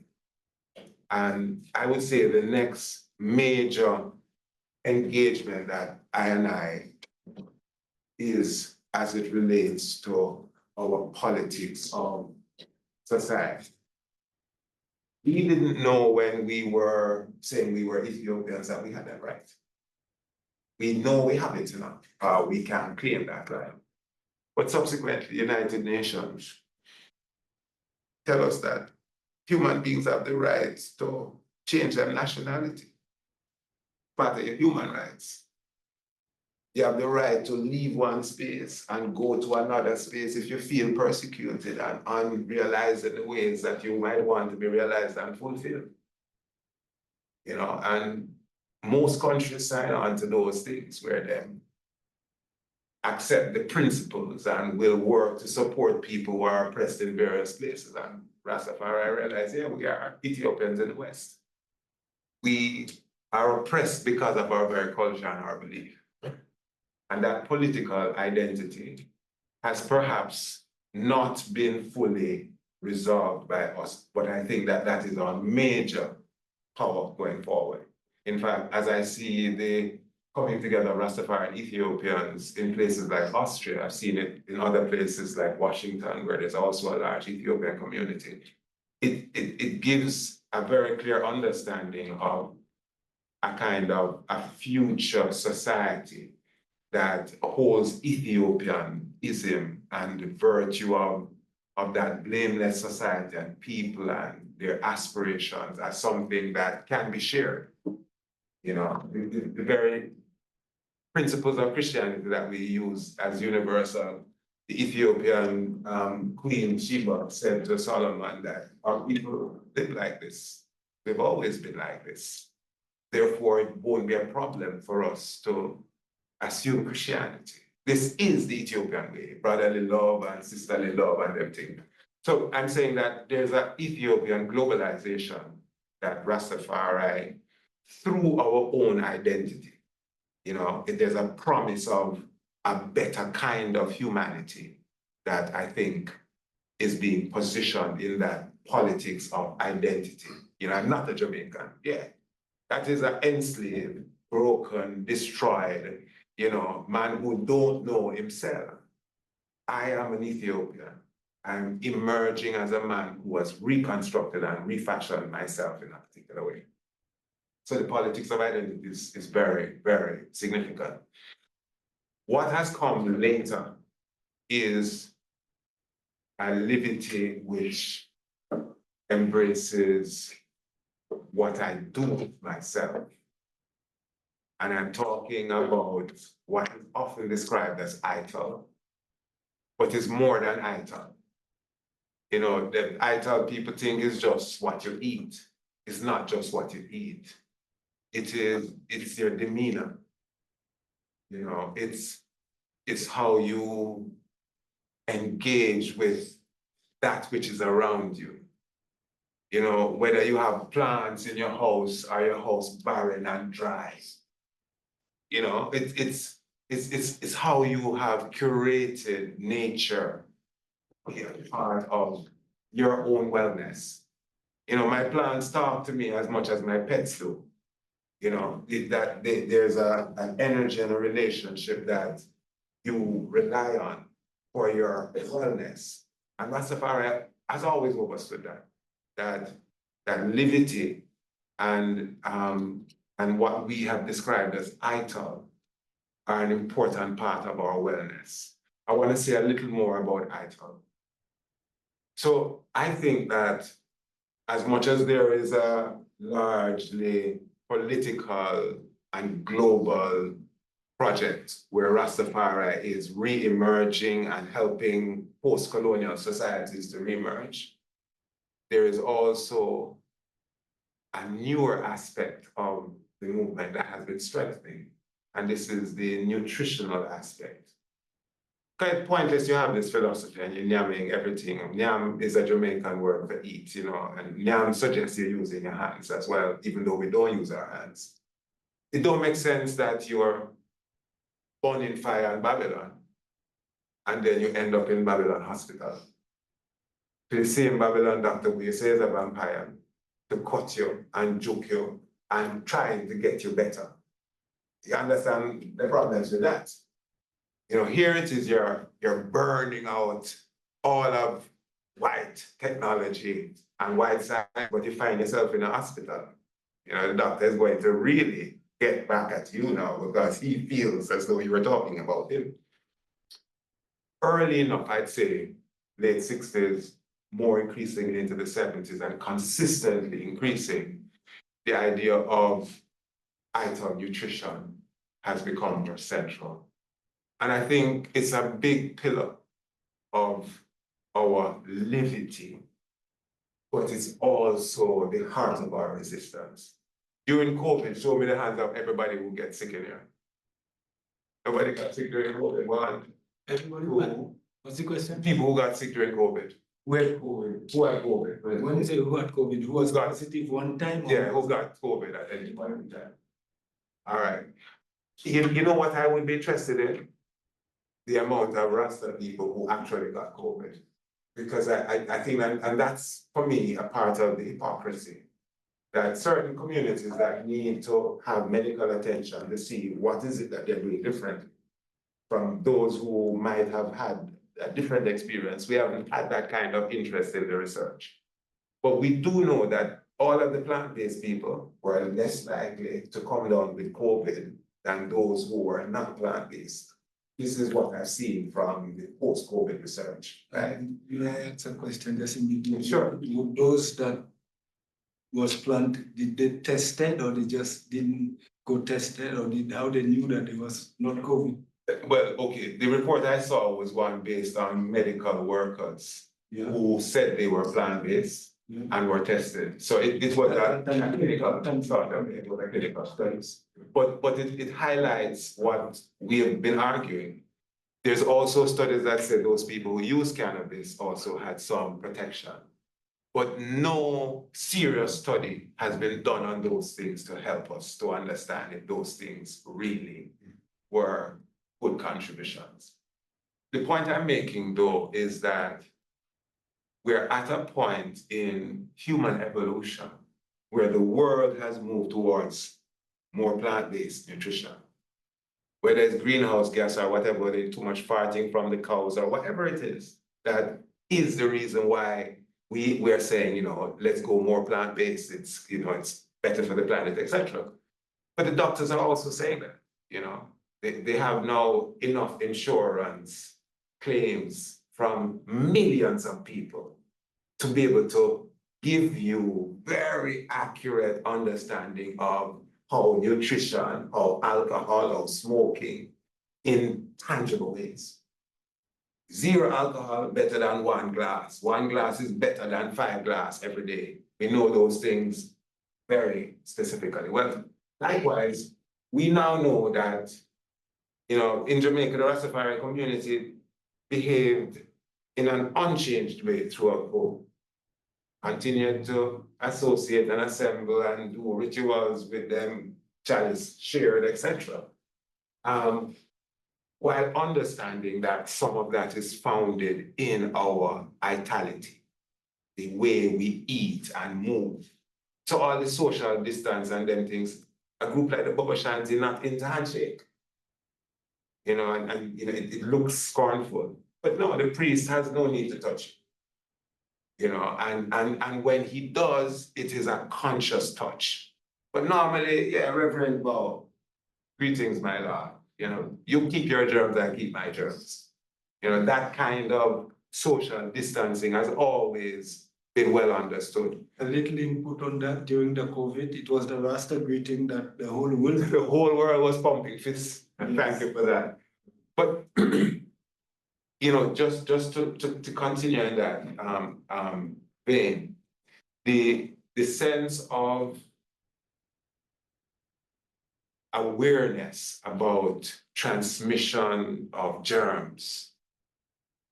And I would say the next major engagement that I and I is as it relates to our politics of society. We didn't know when we were saying we were Ethiopians that we had that right. We know we have it now. We can claim that right. But subsequently, the United Nations tell us that human beings have the right to change their nationality. Part of your human rights. You have the right to leave one space and go to another space if you feel persecuted and unrealized in the ways that you might want to be realized and fulfilled. You know, and most countries sign on to those things where they accept the principles and will work to support people who are oppressed in various places. And Rastafari realized, yeah, we are Ethiopians in the West. We are oppressed because of our very culture and our belief. And that political identity has perhaps not been fully resolved by us, but I think that that is our major power going forward. In fact, as I see the coming together of Rastafari Ethiopians in places like Austria, I've seen it in other places like Washington, where there's also a large Ethiopian community. It gives a very clear understanding of a kind of a future society that holds Ethiopianism and the virtue of that blameless society and people and their aspirations as something that can be shared. You know, the very principles of Christianity that we use as universal. The Ethiopian Queen Sheba said to Solomon that our people live like this. They've always been like this. Therefore, it won't be a problem for us to assume Christianity. This is the Ethiopian way, brotherly love and sisterly love and everything. So I'm saying that there's an Ethiopian globalization that Rastafari, through our own identity, you know, there's a promise of a better kind of humanity that I think is being positioned in that politics of identity. You know, I'm not a Jamaican, yeah. That is an enslaved, broken, destroyed, you know, man who don't know himself. I am an Ethiopian. I'm emerging as a man who has reconstructed and refashioned myself in a particular way. So the politics of identity is very, very significant. What has come later is a liberty which embraces what I do with myself. And I'm talking about what is often described as ITAL, but is more than ITAL. You know, the ITAL people think is just what you eat. It's not just what you eat. It's your demeanor. You know, it's how you engage with that which is around you. You know, whether you have plants in your house or your house barren and dry. You know, it's how you have curated nature, part of your own wellness. You know, my plants talk to me as much as my pets do. You know, there's an energy and a relationship that you rely on for your wellness. And Rastafari has always understood that liberty and what we have described as ITAL are an important part of our wellness. I want to say a little more about ITOM. So I think that as much as there is a largely political and global project where Rastafari is re-emerging and helping post-colonial societies to re-emerge, there is also a newer aspect of the movement that has been strengthening, and this is the nutritional aspect. Quite pointless you have this philosophy and you're nyamming everything. Nyam is a Jamaican word for eat, you know, and nyam suggests you're using your hands as well, even though we don't use our hands. It don't make sense that you're burning fire in Babylon and then you end up in Babylon hospital. The same Babylon doctor who you say is a vampire to cut you and juke you and trying to get you better. You understand the problems with that? You know, here it is, you're burning out all of white technology and white science, but you find yourself in a hospital. You know, the doctor is going to really get back at you now because he feels as though you were talking about him. Early enough, I'd say, late 60s, more increasingly into the 70s, and consistently increasing, the idea of ITOM nutrition has become more central. And I think it's a big pillar of our livity, but it's also the heart of our resistance. During COVID, show me the hands of everybody who gets sick in here. Nobody got sick during COVID. One, Everybody, two, what's the question? people who got sick during COVID. Who had COVID? Who had COVID? When you say who had COVID, who was Who got- positive one time? Yeah, who got COVID at any point in time? All right. You know what I would be interested in? The amount of Rasta people who actually got COVID. Because I think and that's, for me, a part of the hypocrisy. That certain communities that need to have medical attention to see what is it that they're doing different from those who might have had a different experience. We haven't had that kind of interest in the research. But we do know that all of the plant-based people were less likely to come down with COVID than those who were not plant-based. This is what I've seen from the post-COVID research, right? May I ask a question just in between? Sure. Those that was planted, did they tested or they just didn't go tested, or how they knew that it was not COVID? Well, okay, the report I saw was one based on medical workers Yeah. who said they were plant-based and were tested. So it was a clinical sort of, it was a clinical studies. But it highlights what we have been arguing. There's also studies that say those people who use cannabis also had some protection. But no serious study has been done on those things to help us to understand if those things really were good contributions. The point I'm making, though, is that we're at a point in human evolution where the world has moved towards more plant-based nutrition. Whether it's greenhouse gas or whatever, there's too much farting from the cows or whatever it is, that is the reason why we are saying, you know, let's go more plant-based. It's, you know, it's better for the planet, etc. But the doctors are also saying that, you know, they have now enough insurance claims from millions of people to be able to give you very accurate understanding of how nutrition, how alcohol, how smoking in tangible ways. 0 alcohol better than 1 glass. 1 glass is better than 5 glasses every day. We know those things very specifically. Well, likewise, we now know that, you know, in Jamaica, the Rastafari community behaved in an unchanged way throughout COVID. Continued to associate and assemble and do rituals with them, chalice shared, etc. While understanding that some of that is founded in our vitality, the way we eat and move. So all the social distance and them things, a group like the Bubba Shanti not into handshake. You know, and you know, it looks scornful. But no, the priest has no need to touch it. You know, and when he does, it is a conscious touch. But normally, yeah, Reverend Bow, greetings, my lord. You know, you keep your germs, I keep my germs. You know, that kind of social distancing has always been well understood. A little input on that during the COVID, it was the Rasta greeting that the whole world. The whole world was pumping fists, and thank you for that. But you know, just to continue in that vein, the sense of awareness about transmission of germs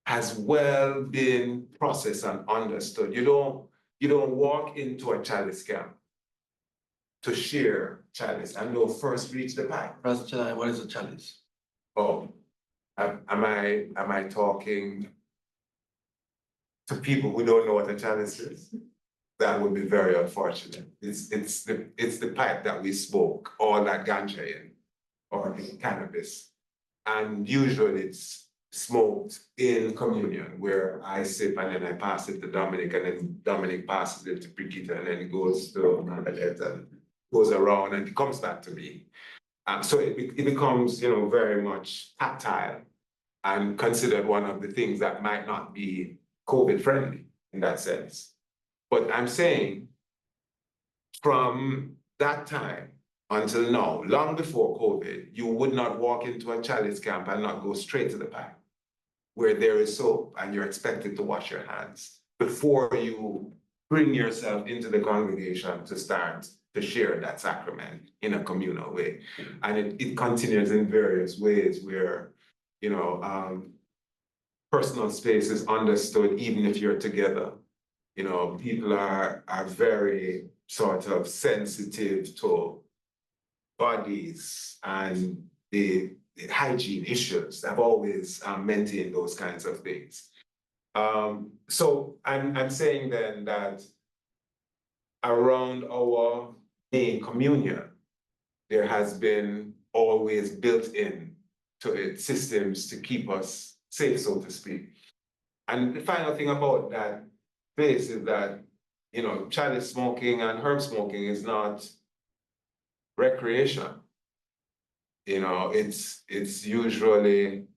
has well been processed and understood. You don't walk into a chalice camp to share chalice and don't first reach the pipe. Rastafari, what is a chalice? Oh, am I talking to people who don't know what a chalice is? That would be very unfortunate. It's the pipe that we smoke or that ganja in, or the cannabis. And usually it's smoked in communion where I sip and then I pass it to Dominic and then Dominic passes it to Brigitte and then it goes to Bernadette and goes around and it comes back to me. So it becomes, you know, very much tactile and considered one of the things that might not be COVID friendly in that sense. But I'm saying from that time until now, long before COVID, you would not walk into a chalice camp and not go straight to the pipe where there is soap and you're expected to wash your hands before you bring yourself into the congregation to start to share that sacrament in a communal way. And it continues in various ways where, you know, personal space is understood even if you're together. You know, people are very sort of sensitive to bodies and the hygiene issues. I've always maintained those kinds of things. So I'm saying then that around our main communion, there has been always built in to it systems to keep us safe, so to speak. And the final thing about that space is that, you know, chalice smoking and herb smoking is not recreation. You know, it's usually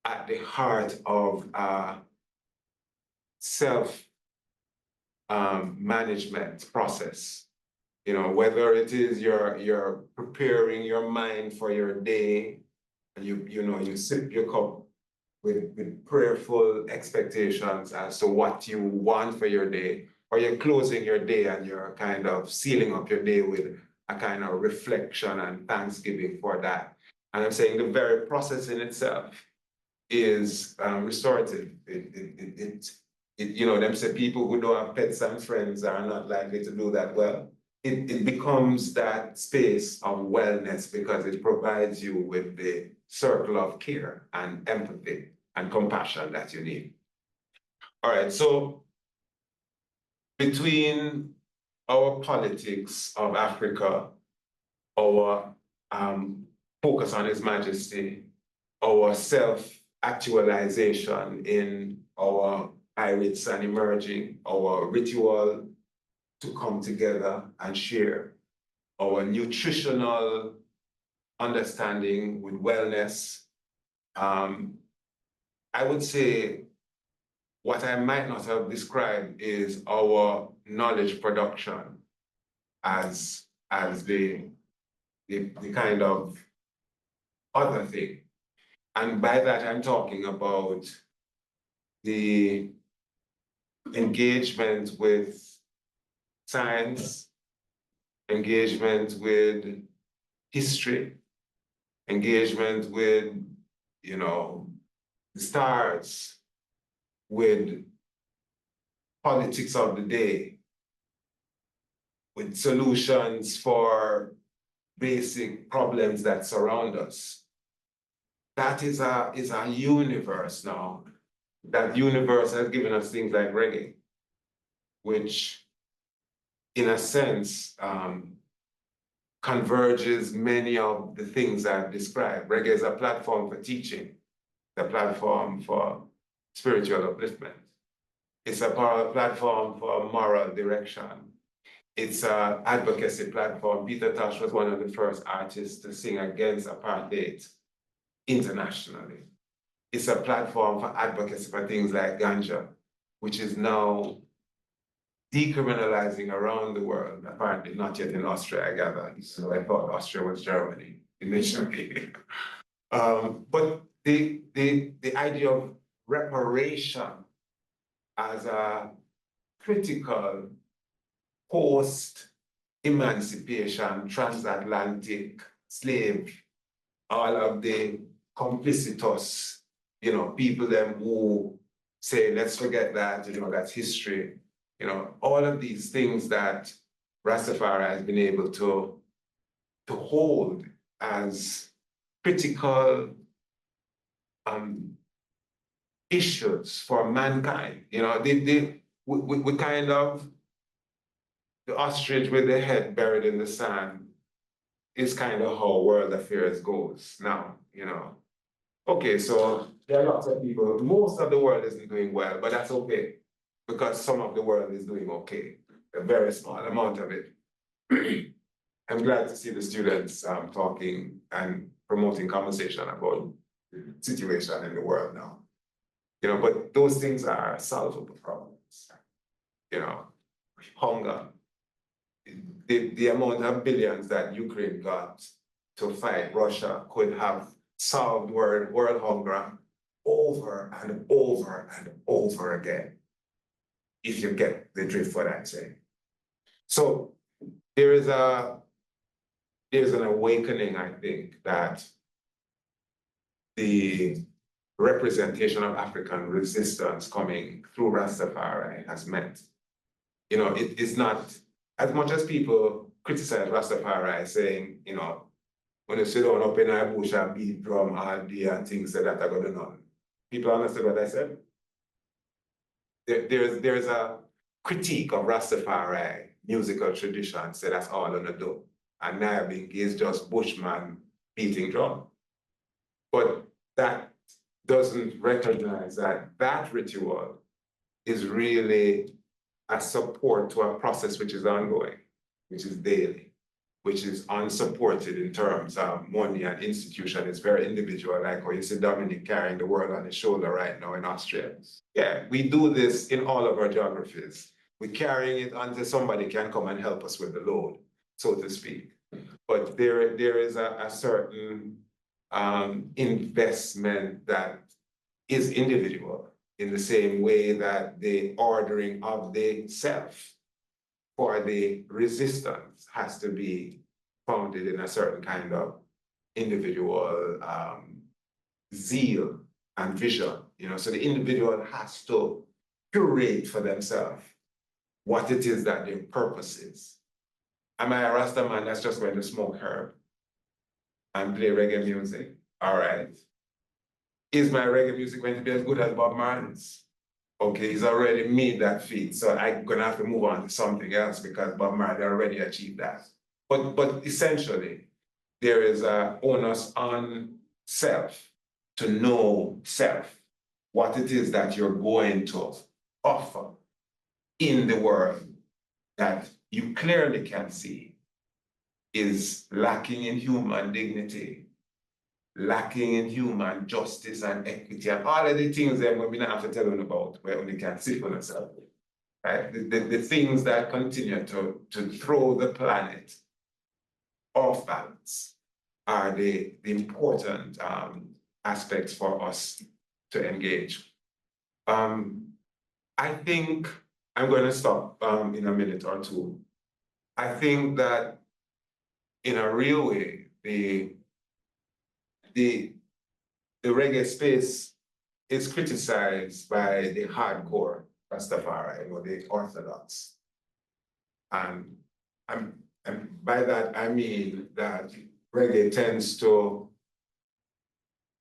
at the heart of self management process. You know, whether it is you're preparing your mind for your day, and you sip your cup with prayerful expectations as to what you want for your day, or you're closing your day and you're kind of sealing up your day with a kind of reflection and thanksgiving for that. And I'm saying the very process in itself is restorative. You know, them say people who don't have pets and friends are not likely to do that well. It becomes that space of wellness because it provides you with the circle of care and empathy and compassion that you need. All right, so between our politics of Africa, our focus on His Majesty, our self-actualization in our pirates and emerging, our ritual to come together and share, our nutritional understanding with wellness, I would say what I might not have described is our knowledge production as the kind of other thing. And by that, I'm talking about the engagement with science, engagement with history, engagement with, you know, the stars, with politics of the day, with solutions for basic problems that surround us. That is a universe now. That universe has given us things like reggae, which in a sense converges many of the things I've described. Reggae is a platform for teaching, a platform for spiritual upliftment. It's a platform for moral direction. It's an advocacy platform. Peter Tosh was one of the first artists to sing against apartheid internationally. it's a platform for advocacy for things like ganja, which is now decriminalizing around the world. Apparently not yet in Austria, I gather. So I thought Austria was Germany initially. But the idea of reparation as a critical post-emancipation, transatlantic slave, all of the complicitous, people them who say, let's forget that, that's history. All of these things that Rastafari has been able to hold as critical issues for mankind. We kind of, the ostrich with the head buried in the sand is kind of how world affairs goes now, Okay, so there are lots of people, most of the world isn't doing well, but that's okay, because some of the world is doing okay, a very small amount of it. I'm glad to see the students talking and promoting conversation about the situation in the world now. But those things are solvable problems. Hunger. The amount of billions that Ukraine got to fight Russia could have solved world hunger over and over and over again, if you get the drift what I'm saying. So there's an awakening, I think, that the representation of African resistance coming through Rastafari has meant. It is not, as much as people criticize Rastafari saying, when you sit down up in a bush and beat drum all day and things that are going on. People understand what I said? There's a critique of Rastafari musical tradition, say that's all on the do. And Niaah is just bushman beating drum. But that doesn't recognize that ritual is really a support to a process which is ongoing, which is daily, which is unsupported in terms of money and institution. It's very individual, like how you see Dominic carrying the world on his shoulder right now in Austria. Yeah, we do this in all of our geographies. We're carrying it until somebody can come and help us with the load, so to speak. But there is a certain investment that is individual, in the same way that the ordering of the self for the resistance has to be founded in a certain kind of individual zeal and vision. So the individual has to curate for themselves what it is that their purpose is. Am I a Rasta man that's just going to smoke herb and play reggae music? All right. Is my reggae music going to be as good as Bob Marley's? Okay, he's already made that feat, so I'm gonna have to move on to something else because Bob Marley already achieved that. But essentially, there is an onus on self to know self, what it is that you're going to offer in the world that you clearly can see is lacking in human dignity, lacking in human justice and equity, and all of the things that we don't have to tell them about, where only can sit on itself. Right? The things that continue to throw the planet off balance are the important aspects for us to engage. I think I'm going to stop in a minute or two. I think that in a real way, the reggae space is criticized by the hardcore Rastafari, the Orthodox. And by that, I mean that reggae tends to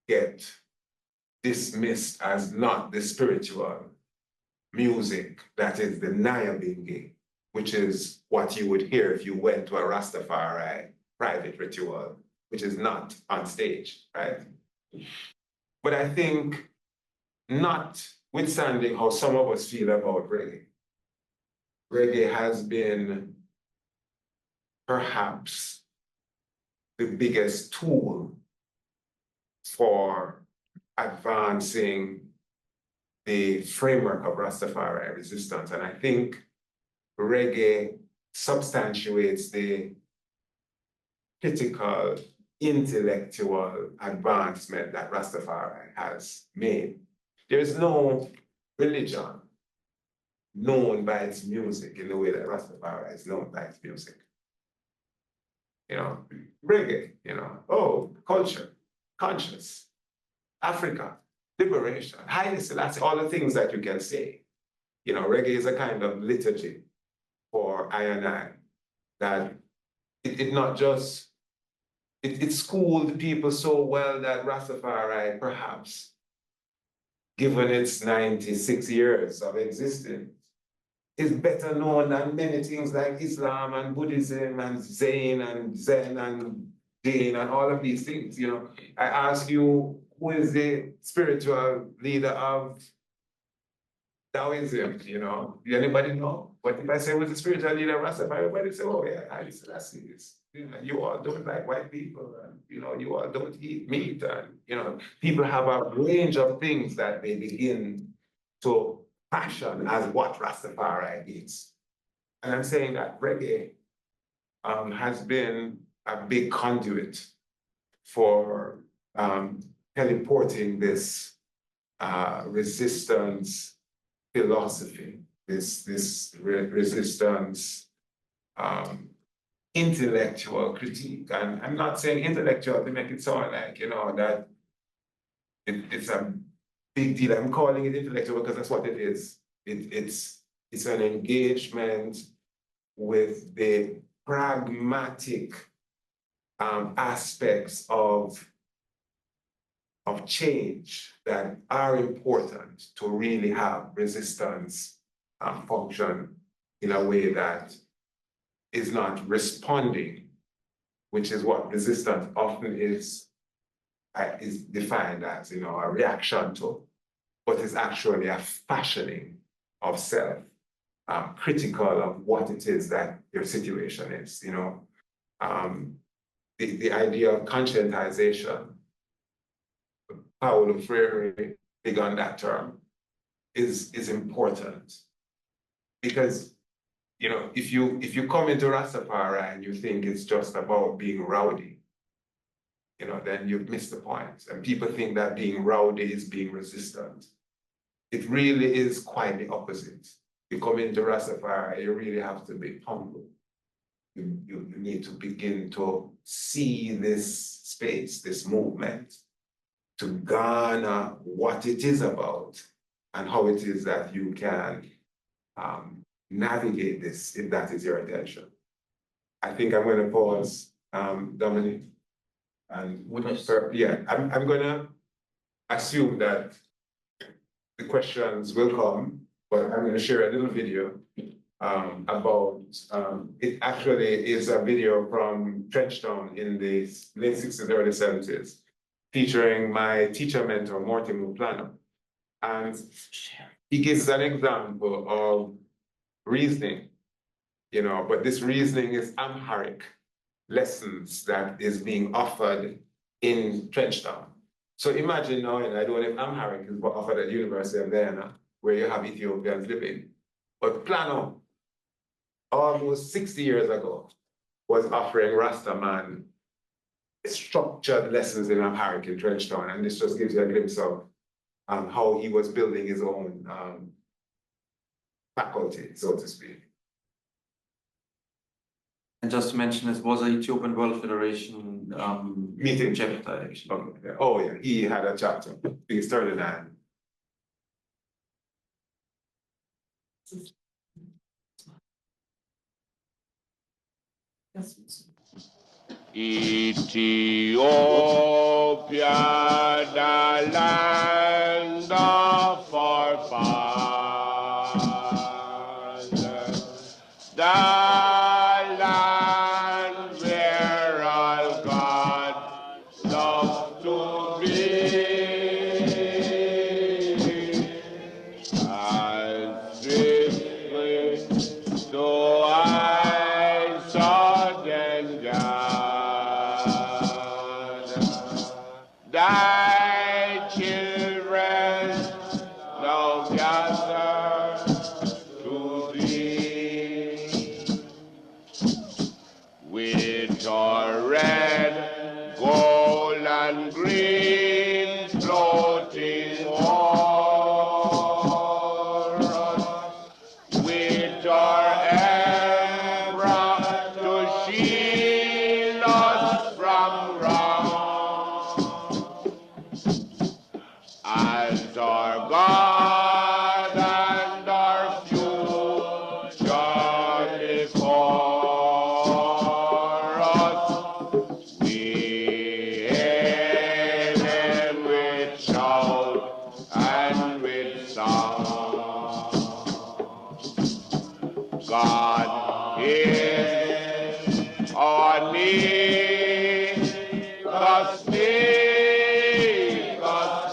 get dismissed as not the spiritual music that is the Niaah, which is what you would hear if you went to a Rastafari private ritual, which is not on stage, right? But I think, notwithstanding how some of us feel about reggae, reggae has been perhaps the biggest tool for advancing the framework of Rastafari resistance. And I think reggae substantiates the critical, intellectual advancement that Rastafari has made. There is no religion known by its music in the way that Rastafari is known by its music. You know, reggae, you know, oh, culture, conscious, Africa, liberation, Haile, Selassie, all the things that you can say. You know, reggae is a kind of liturgy for I and I, that it not just, it schooled people so well that Rastafari, perhaps, given its 96 years of existence, is better known than many things like Islam and Buddhism and Zen and Jain and all of these things. You know, I ask you, who is the spiritual leader of Taoism? You know, do anybody know? But if I say who's the spiritual leader of Rastafari, everybody say, oh yeah, Haile Selassie is. You know, you all don't like white people, and you know, you all don't eat meat, and you know, people have a range of things that they begin to fashion as what Rastafari is. And I'm saying that reggae has been a big conduit for teleporting this resistance philosophy, this resistance intellectual critique. And I'm not saying intellectual to make it sound like, you know, that it's a big deal. I'm calling it intellectual because that's what it is. It's an engagement with the pragmatic aspects of change that are important to really have resistance function in a way that is not responding, which is what resistance often is defined as, you know, a reaction to, but is actually a fashioning of self, critical of what it is that your situation is, you know. The idea of conscientization, Paulo Freire big on that term, is important. Because, you know, if you come into Rastafari and you think it's just about being rowdy, you know, then you've missed the point. And people think that being rowdy is being resistant. It really is quite the opposite. You come into Rastafari, you really have to be humble. You need to begin to see this space, this movement, to garner what it is about and how it is that you can navigate this, if that is your intention. I think I'm going to pause, Dominic. And yeah, I'm going to assume that the questions will come, but I'm going to share a little video about, it actually is a video from Trenchtown in the late 60s, early 70s, featuring my teacher mentor, Morty Muplano. And he gives an example of reasoning, you know, but this reasoning is Amharic lessons that is being offered in Trenchtown. So imagine now, and I don't know if Amharic is offered at the University of Vienna, where you have Ethiopians living, but Plano, almost 60 years ago, was offering Rastaman structured lessons in Amharic in Trenchtown, and this just gives you a glimpse of how he was building his own faculty, so to speak. And just to mention, this was a Ethiopian World Federation meeting chapter, actually. Okay. Oh yeah, he had a chapter. He started that. Ethiopia, the land of our fathers, the land where all God loves to be. As swiftly so I saw them down, thy children and green floating o'er us, with our emperor to shield us from wrong, as our God and our future before us. We hail him with shout and with song. God is our need, us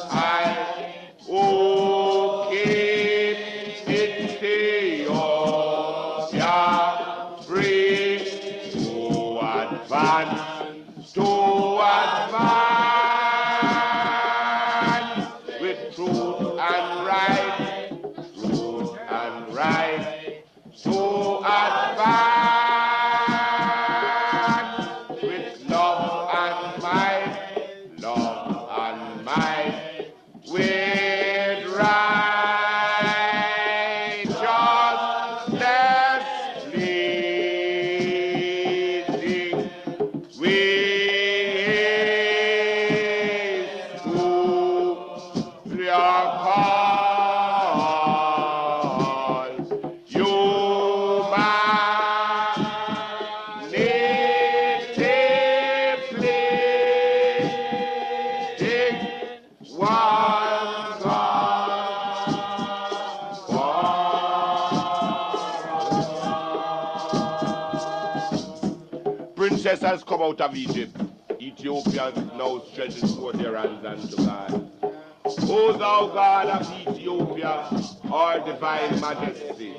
high, who keep Ethiopia free, to advance with truth and right, to advance with love and might, with righteousness leading. We to your call, humanity pleading one God. Princess has come out of Egypt. Ethiopia now stretches forth their hands unto God. O thou God of Ethiopia, our divine majesty,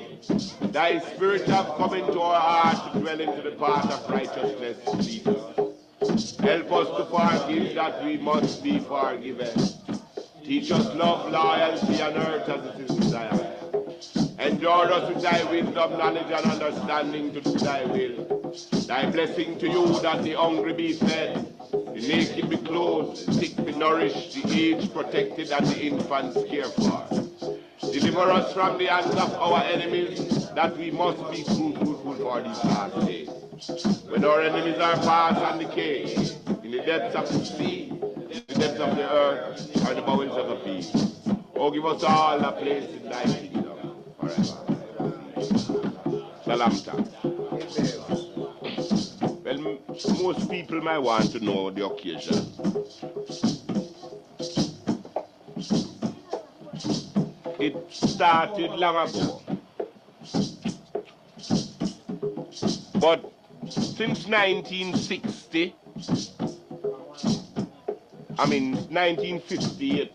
thy spirit hath come into our heart to dwell into the path of righteousness. Lead us. Help us to forgive that we must be forgiven. Teach us love, loyalty on earth as it is desired. Endure us with thy wisdom, knowledge, and understanding to do thy will. Thy blessing to you that the hungry be fed, the naked be clothed, the sick be nourished, the aged protected, and the infants cared for. Deliver us from the hands of our enemies, that we must be fruitful for these last days. When our enemies are past and decay, in the depths of the sea, in the depths of the earth, or the bowels of the sea. Oh, give us all a place in thy kingdom forever. Salamta. Well, most people might want to know the occasion. It started long ago. But since 1960, 1958,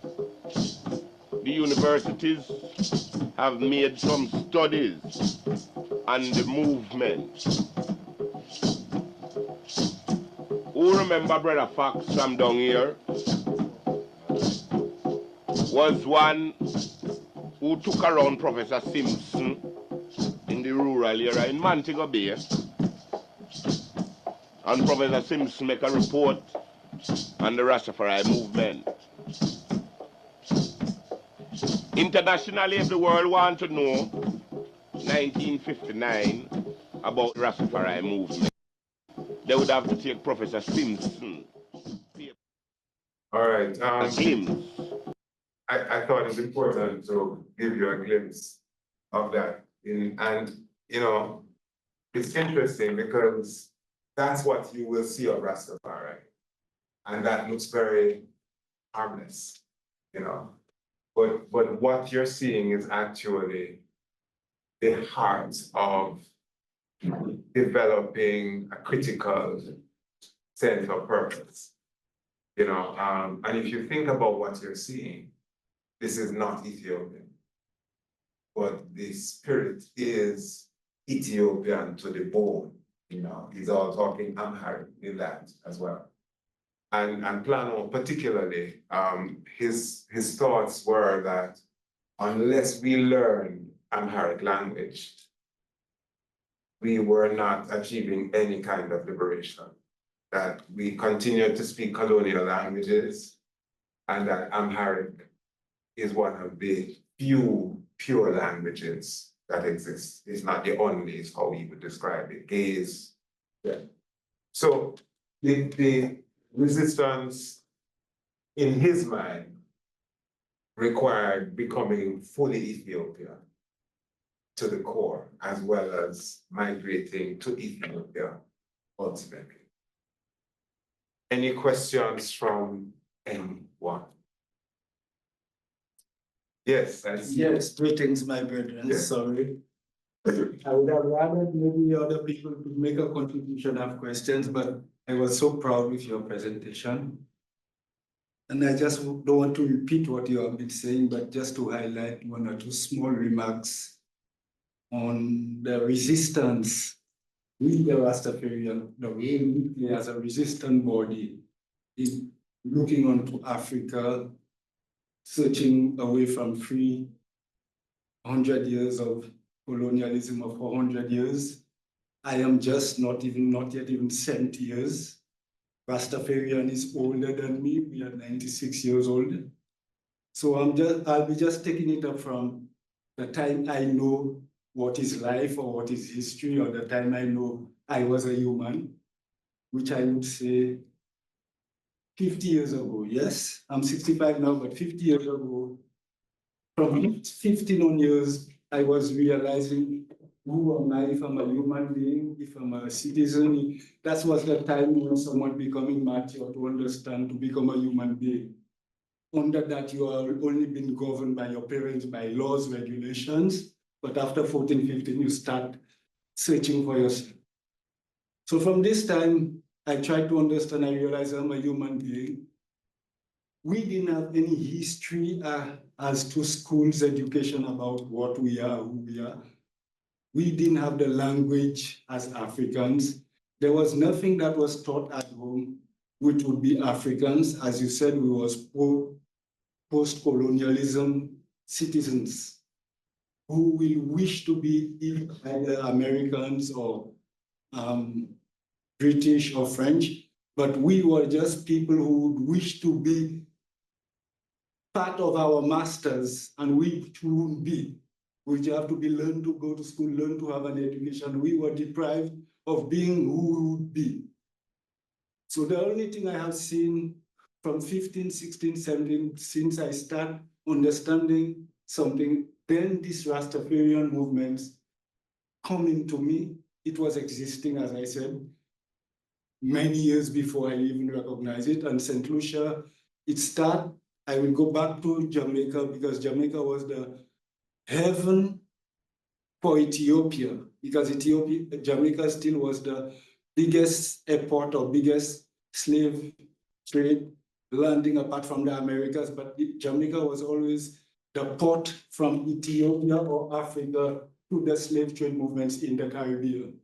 the universities have made some studies on the movement. Who remember Brother Fox from down here? Was one who took around Professor Simpson in the rural area in Montego Bay. And Professor Simpson make a report on the Rastafari movement. Internationally, if the world want to know 1959 about the Rastafari movement, they would have to take Professor Simpson. All right. A glimpse. I thought it's important to give you a glimpse of that. And you know, it's interesting because that's what you will see of Rastafari. And that looks very harmless, you know. But what you're seeing is actually the heart of developing a critical sense of purpose. You know, and if you think about what you're seeing, this is not Ethiopian, but the spirit is Ethiopian to the bone. You know, he's all talking Amharic in that as well. And Plano particularly, his thoughts were that unless we learn Amharic language, we were not achieving any kind of liberation. that we continue to speak colonial languages and that Amharic is one of the few pure languages that exists. It's not the only, is how he would describe it. Gaze. Yeah. So the resistance in his mind required becoming fully Ethiopian to the core, as well as migrating to Ethiopia ultimately. Any questions from anyone? Yes, I see. Yes, greetings, my brethren. Yeah. Sorry. I would have rather maybe other people to make a contribution, have questions, but I was so proud with your presentation. And I just don't want to repeat what you have been saying, but just to highlight one or two small remarks on the resistance with the Rastafarian, the way we play as a resistant body in looking onto Africa, searching away from 300 years of colonialism of 400 years. I am just not yet even 70 years. Rastafarian is older than me. We are 96 years old. So I'll be just taking it up from the time I know what is life or what is history, or the time I know I was a human, which I would say 50 years ago. Yes, I'm 65 now, but 50 years ago, from 15 years, I was realizing who am I, if I'm a human being, if I'm a citizen. That was the time when someone becoming mature to understand to become a human being. Under that, you are only been governed by your parents, by laws, regulations, but after 14, 15, you start searching for yourself. So from this time, I tried to understand, I realized I'm a human being. We didn't have any history as to schools education about what we are, who we are. We didn't have the language as Africans. There was nothing that was taught at home, which would be Africans. As you said, we was post-colonialism citizens who will wish to be either Americans or British or French, but we were just people who would wish to be part of our masters, and we wouldn't be. We have to be learned to go to school, learn to have an education. We were deprived of being who we would be. So the only thing I have seen from 15, 16, 17, since I start understanding something, then this Rastafarian movements coming to me. It was existing, as I said, many years before I even recognized it. And St. Lucia, it started. I will go back to Jamaica because Jamaica was the heaven for Ethiopia, because Jamaica still was the biggest airport or biggest slave trade landing apart from the Americas, but Jamaica was always the port from Ethiopia or Africa to the slave trade movements in the Caribbean.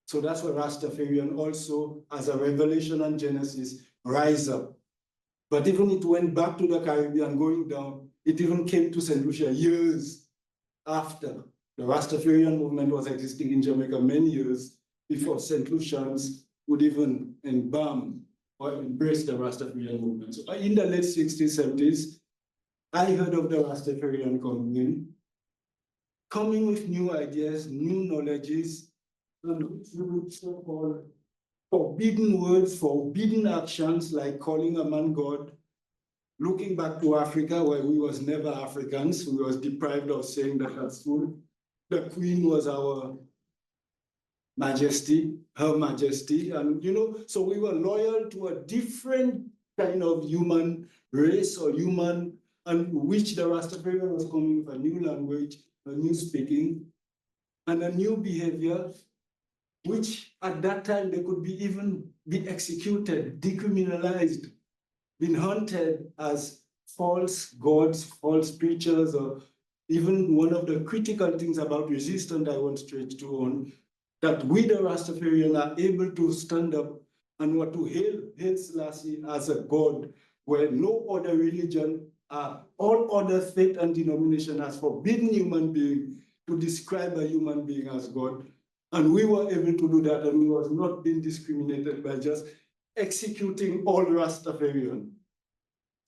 So that's where Rastafarian also, as a revelation and Genesis, rise up. But even it went back to the Caribbean, going down, it even came to St. Lucia years after. The Rastafarian movement was existing in Jamaica many years before St. Lucians would even embalm or embrace the Rastafarian movement. So in the late 60s, 70s, I heard of the Rastafarian coming with new ideas, new knowledges, and so-called forbidden words, forbidden actions, like calling a man God, looking back to Africa, where we was never Africans, we was deprived of saying that at school. The Queen was our majesty, Her Majesty, and so we were loyal to a different kind of human race or human, and which the Rastafarian was coming with a new language, a new speaking, and a new behavior, which at that time they could even be executed, decriminalized, been hunted as false gods, false preachers, or even one of the critical things about resistance I want straight to on, that we the Rastafarian are able to stand up and what to hail Selassie as a God, where no other religion, all other faith and denomination has forbidden human being to describe a human being as God. And we were able to do that, and we was not being discriminated by just executing all Rastafarian.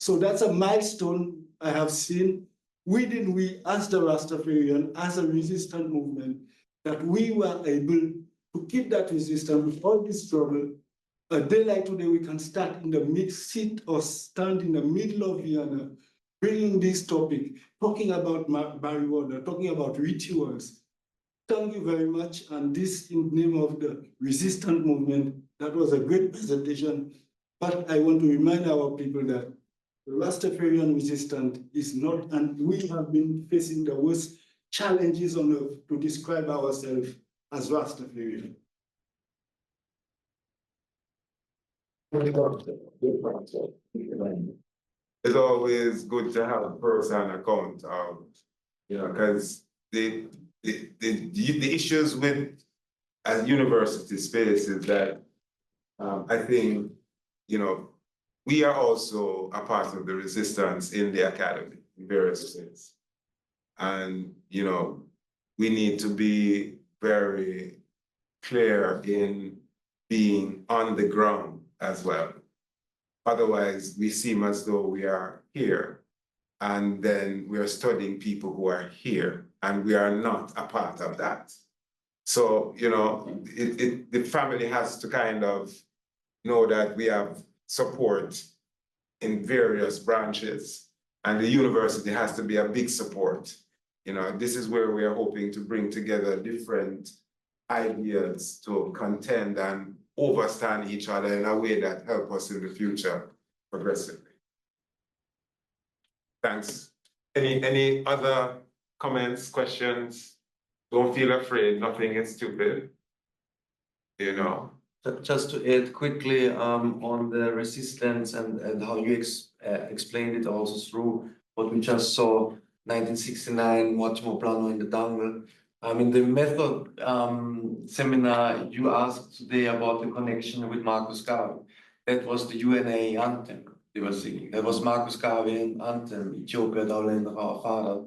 So that's a milestone I have seen within we as the Rastafarian, as a resistant movement, that we were able to keep that resistance with all this struggle. A day like today, we can start in the sit or stand in the middle of Vienna, bringing this topic, talking about barry water, talking about rituals. Thank you very much. And this in the name of the resistant movement, that was a great presentation. But I want to remind our people that the Rastafarian resistance is not, and we have been facing the worst challenges on earth to describe ourselves as Rastafarian. It's always good to have first-hand account of, because the issues with as university space is that I think, we are also a part of the resistance in the academy in various states. And, we need to be very clear in being on the ground as well. Otherwise, we seem as though we are here and then we are studying people who are here and we are not a part of that. So, the family has to kind of know that we have support in various branches and the university has to be a big support. This is where we are hoping to bring together different ideas to contend and overstand each other in a way that help us in the future progressively. Thanks. Any other comments, questions? Don't feel afraid, nothing is stupid. Just to add quickly on the resistance and how you explained it also through what we just saw, 1969, Mochmo Plano in the jungle. In the method seminar, you asked today about the connection with Marcus Garvey. That was the UNA anthem they were singing. That was Marcus Garvey anthem, Ethiopia, Dauländer, our father.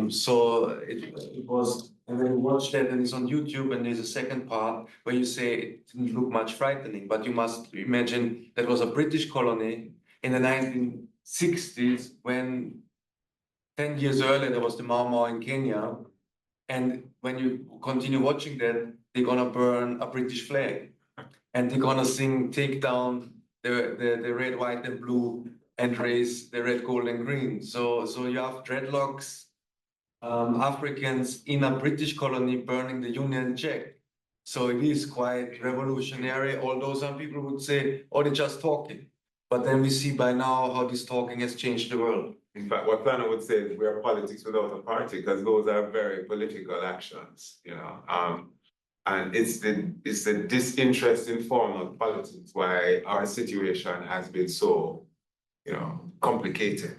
So it was, and when you watch that, and it's on YouTube, and there's a second part where you say it didn't look much frightening, but you must imagine that was a British colony in the 1960s when 10 years earlier there was the Mau Mau in Kenya. And when you continue watching that, they're gonna burn a British flag, and they're gonna sing "Take Down the Red, White, and Blue, and raise the red, gold, and green." So you have dreadlocks, Africans in a British colony burning the Union Jack. So it is quite revolutionary. Although some people would say, "Oh, they're just talking," but then we see by now how this talking has changed the world. In fact, what Plano would say is we are politics without a party, because those are very political actions, and it's the disinterested form of politics why our situation has been so, complicated.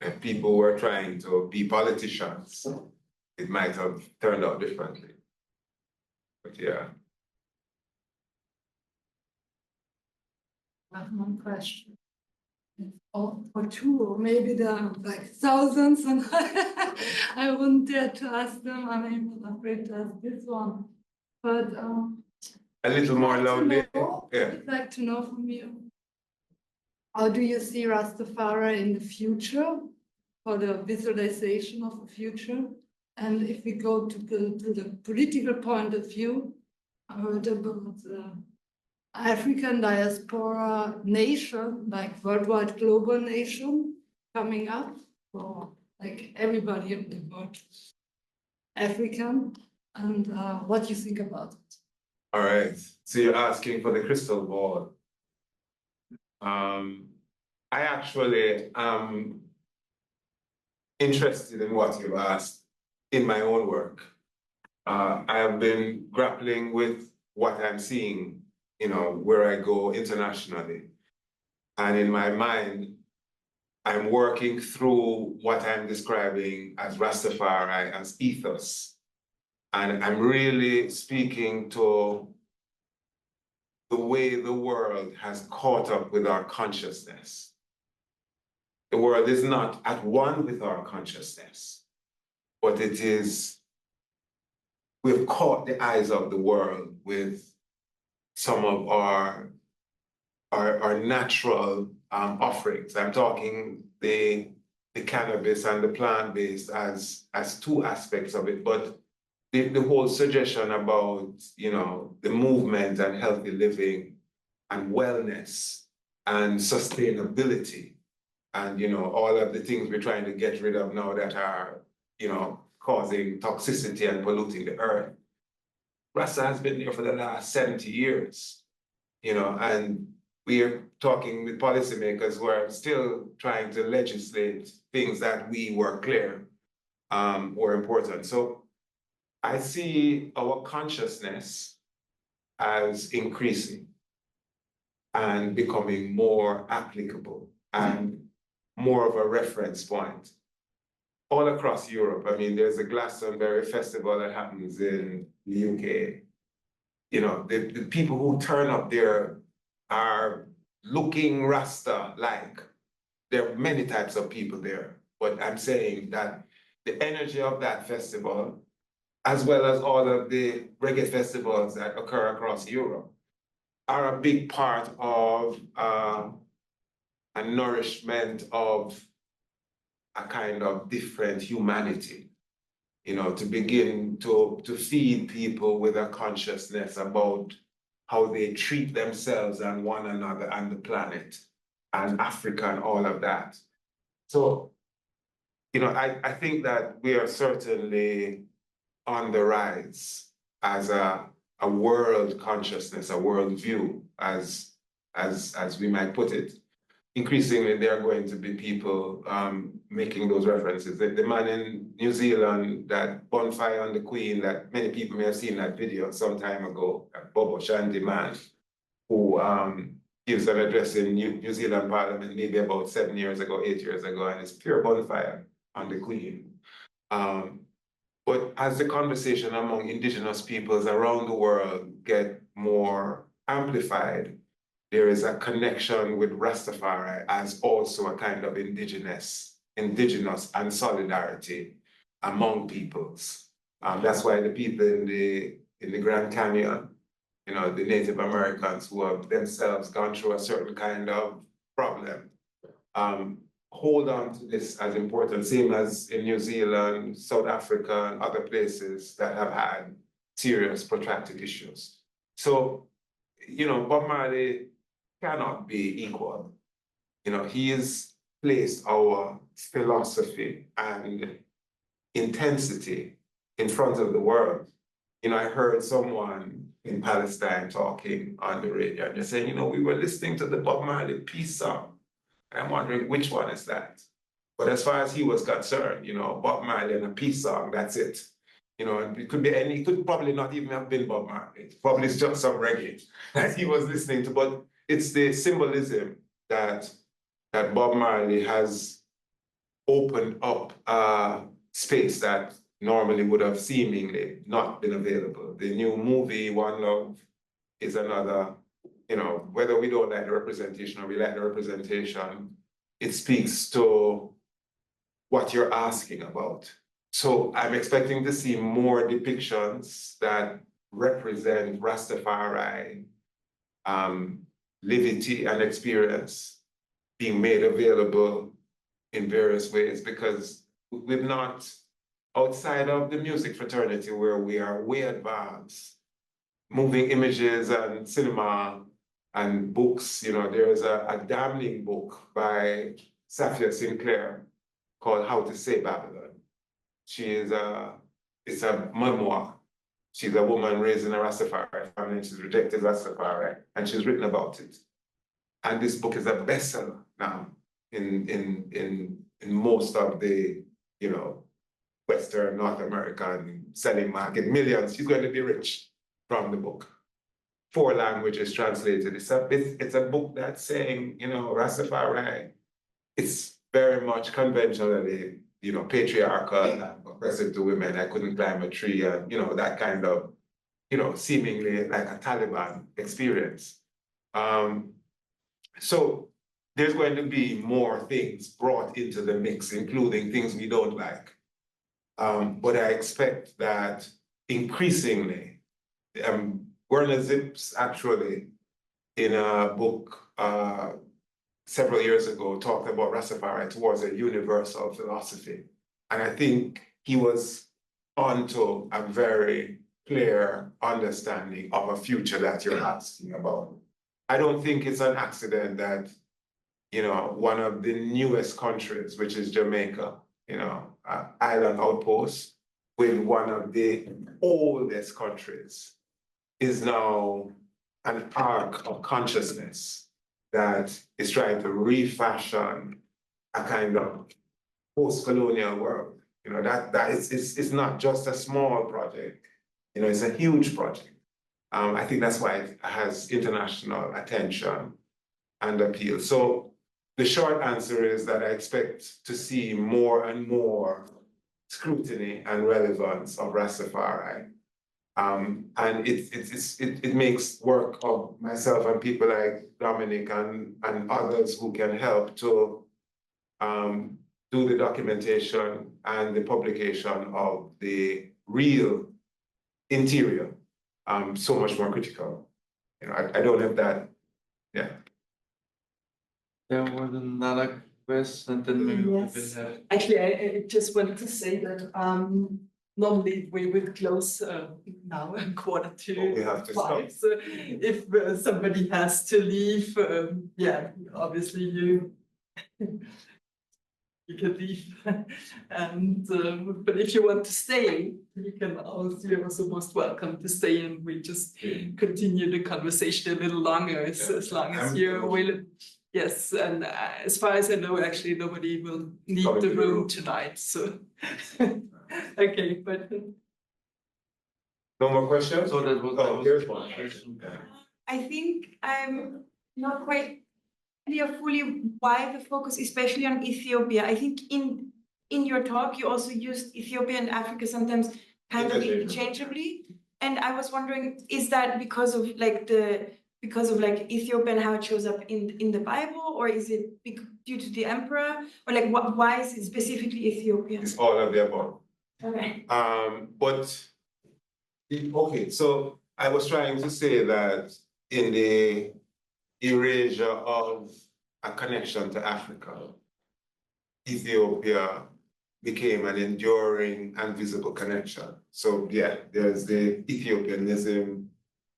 If people were trying to be politicians, it might have turned out differently. But yeah. I have one question. Or two, or maybe there are like thousands, and I wouldn't dare to ask them. I'm even afraid to ask this one. But A little more loudly. Yeah. I'd like to know from you, how do you see Rastafari in the future, or the visualization of the future? And if we go to the political point of view, I heard about African diaspora nation, like worldwide global nation coming up, for like everybody in the world, African, and what do you think about it? All right, so you're asking for the crystal ball. I actually am interested in what you've asked in my own work. I have been grappling with what I'm seeing, where I go internationally. And in my mind, I'm working through what I'm describing as Rastafari, as ethos. And I'm really speaking to the way the world has caught up with our consciousness. The world is not at one with our consciousness, but it is, we've caught the eyes of the world with some of our are natural offerings. I'm talking the cannabis and the plant-based as two aspects of it, but the whole suggestion about, you know, the movement and healthy living and wellness and sustainability and, you know, all of the things we're trying to get rid of now that are, you know, causing toxicity and polluting the earth. Rasta has been there for the last 70 years, you know, and we are talking with policymakers who are still trying to legislate things that we were clear were important. So I see our consciousness as increasing and becoming more applicable and more of a reference point all across Europe. I mean, there's a Glastonbury festival that happens in the UK. You know, the people who turn up there are looking Rasta-like. There are many types of people there, but I'm saying that the energy of that festival, as well as all of the reggae festivals that occur across Europe, are a big part of a nourishment of a kind of different humanity, you know, to begin to feed people with a consciousness about how they treat themselves and one another and the planet and Africa and all of that. So, you know, I think that we are certainly on the rise as a world consciousness, a world view, as we might put it. Increasingly, there are going to be people making those references. The man in New Zealand, that bonfire on the Queen, that many people may have seen that video some time ago, Bobo Shandy man, who gives an address in New Zealand Parliament maybe about 7 years ago, 8 years ago, and it's pure bonfire on the Queen. But as the conversation among indigenous peoples around the world get more amplified, there is a connection with Rastafari as also a kind of indigenous and solidarity among peoples. That's why the people in the Grand Canyon, you know, the Native Americans who have themselves gone through a certain kind of problem, hold on to this as important, same as in New Zealand, South Africa, and other places that have had serious protracted issues. So, you know, Bob Marley cannot be equal. You know, he has placed our philosophy and intensity in front of the world. You know, I heard someone in Palestine talking on the radio, and they're saying, you know, we were listening to the Bob Marley peace song. And I'm wondering which one is that? But as far as he was concerned, you know, Bob Marley and a peace song, that's it. You know, it could be any, it could probably not even have been Bob Marley. Probably it's just some reggae that he was listening to, but it's the symbolism that Bob Marley has opened up a space that normally would have seemingly not been available. The new movie, One Love, is another, you know, whether we don't like the representation or we like the representation, it speaks to what you're asking about. So I'm expecting to see more depictions that represent Rastafari livity and experience being made available in various ways, because we've not, outside of the music fraternity where we are way advanced, moving images and cinema and books, you know, there is a damning book by Safia Sinclair called How to Say Babylon. It's a memoir. She's a woman raised in a Rastafari family, and she's rejected Rastafari, and she's written about it. And this book is a bestseller now in most of the, you know, Western North American selling market, millions. She's going to be rich from the book. 4 languages translated. It's a book that's saying, you know, Rastafari, it's very much conventionally, you know, patriarchal and oppressive to women. I couldn't climb a tree, and, you know, that kind of, you know, seemingly like a Taliban experience. So there's going to be more things brought into the mix, including things we don't like. But I expect that increasingly, Werner Zips actually, in a book several years ago talked about Rastafari towards a universal philosophy. And I think he was onto a very clear understanding of a future that you're asking about. I don't think it's an accident that, you know, one of the newest countries, which is Jamaica, you know, island outpost, with one of the oldest countries, is now an arc of consciousness that is trying to refashion a kind of post-colonial world. You know, that it's not just a small project, you know, it's a huge project. I think that's why it has international attention and appeal. So the short answer is that I expect to see more and more scrutiny and relevance of Rastafari. And it makes work of myself and people like Dominic and others who can help to do the documentation and the publication of the real interior so much more critical. You know, I don't have that, yeah. There was another question, then maybe we will Yes. have. Actually, I just wanted to say that normally we will close now at quarter Oh, we have to to stop. 5. So if somebody has to leave, yeah, obviously you can leave. And but if you want to stay, you can also, you're also most welcome to stay, and we just continue the conversation a little longer as long as you're available. Yes, and as far as I know, actually nobody will need Coming the to the room room. tonight. So okay, but No more questions? So that was Here's one. question. I think I'm not quite clear fully why the focus, especially on Ethiopia. I think in your talk, you also used Ethiopia and Africa sometimes kind of interchangeably. And I was wondering, is that because of like Ethiopia and how it shows up in the Bible, or is it due to the emperor, or like why is it specifically Ethiopia? It's all of the above. Okay. Okay, so I was trying to say that in the erasure of a connection to Africa, Ethiopia became an enduring and visible connection. So yeah, there's the Ethiopianism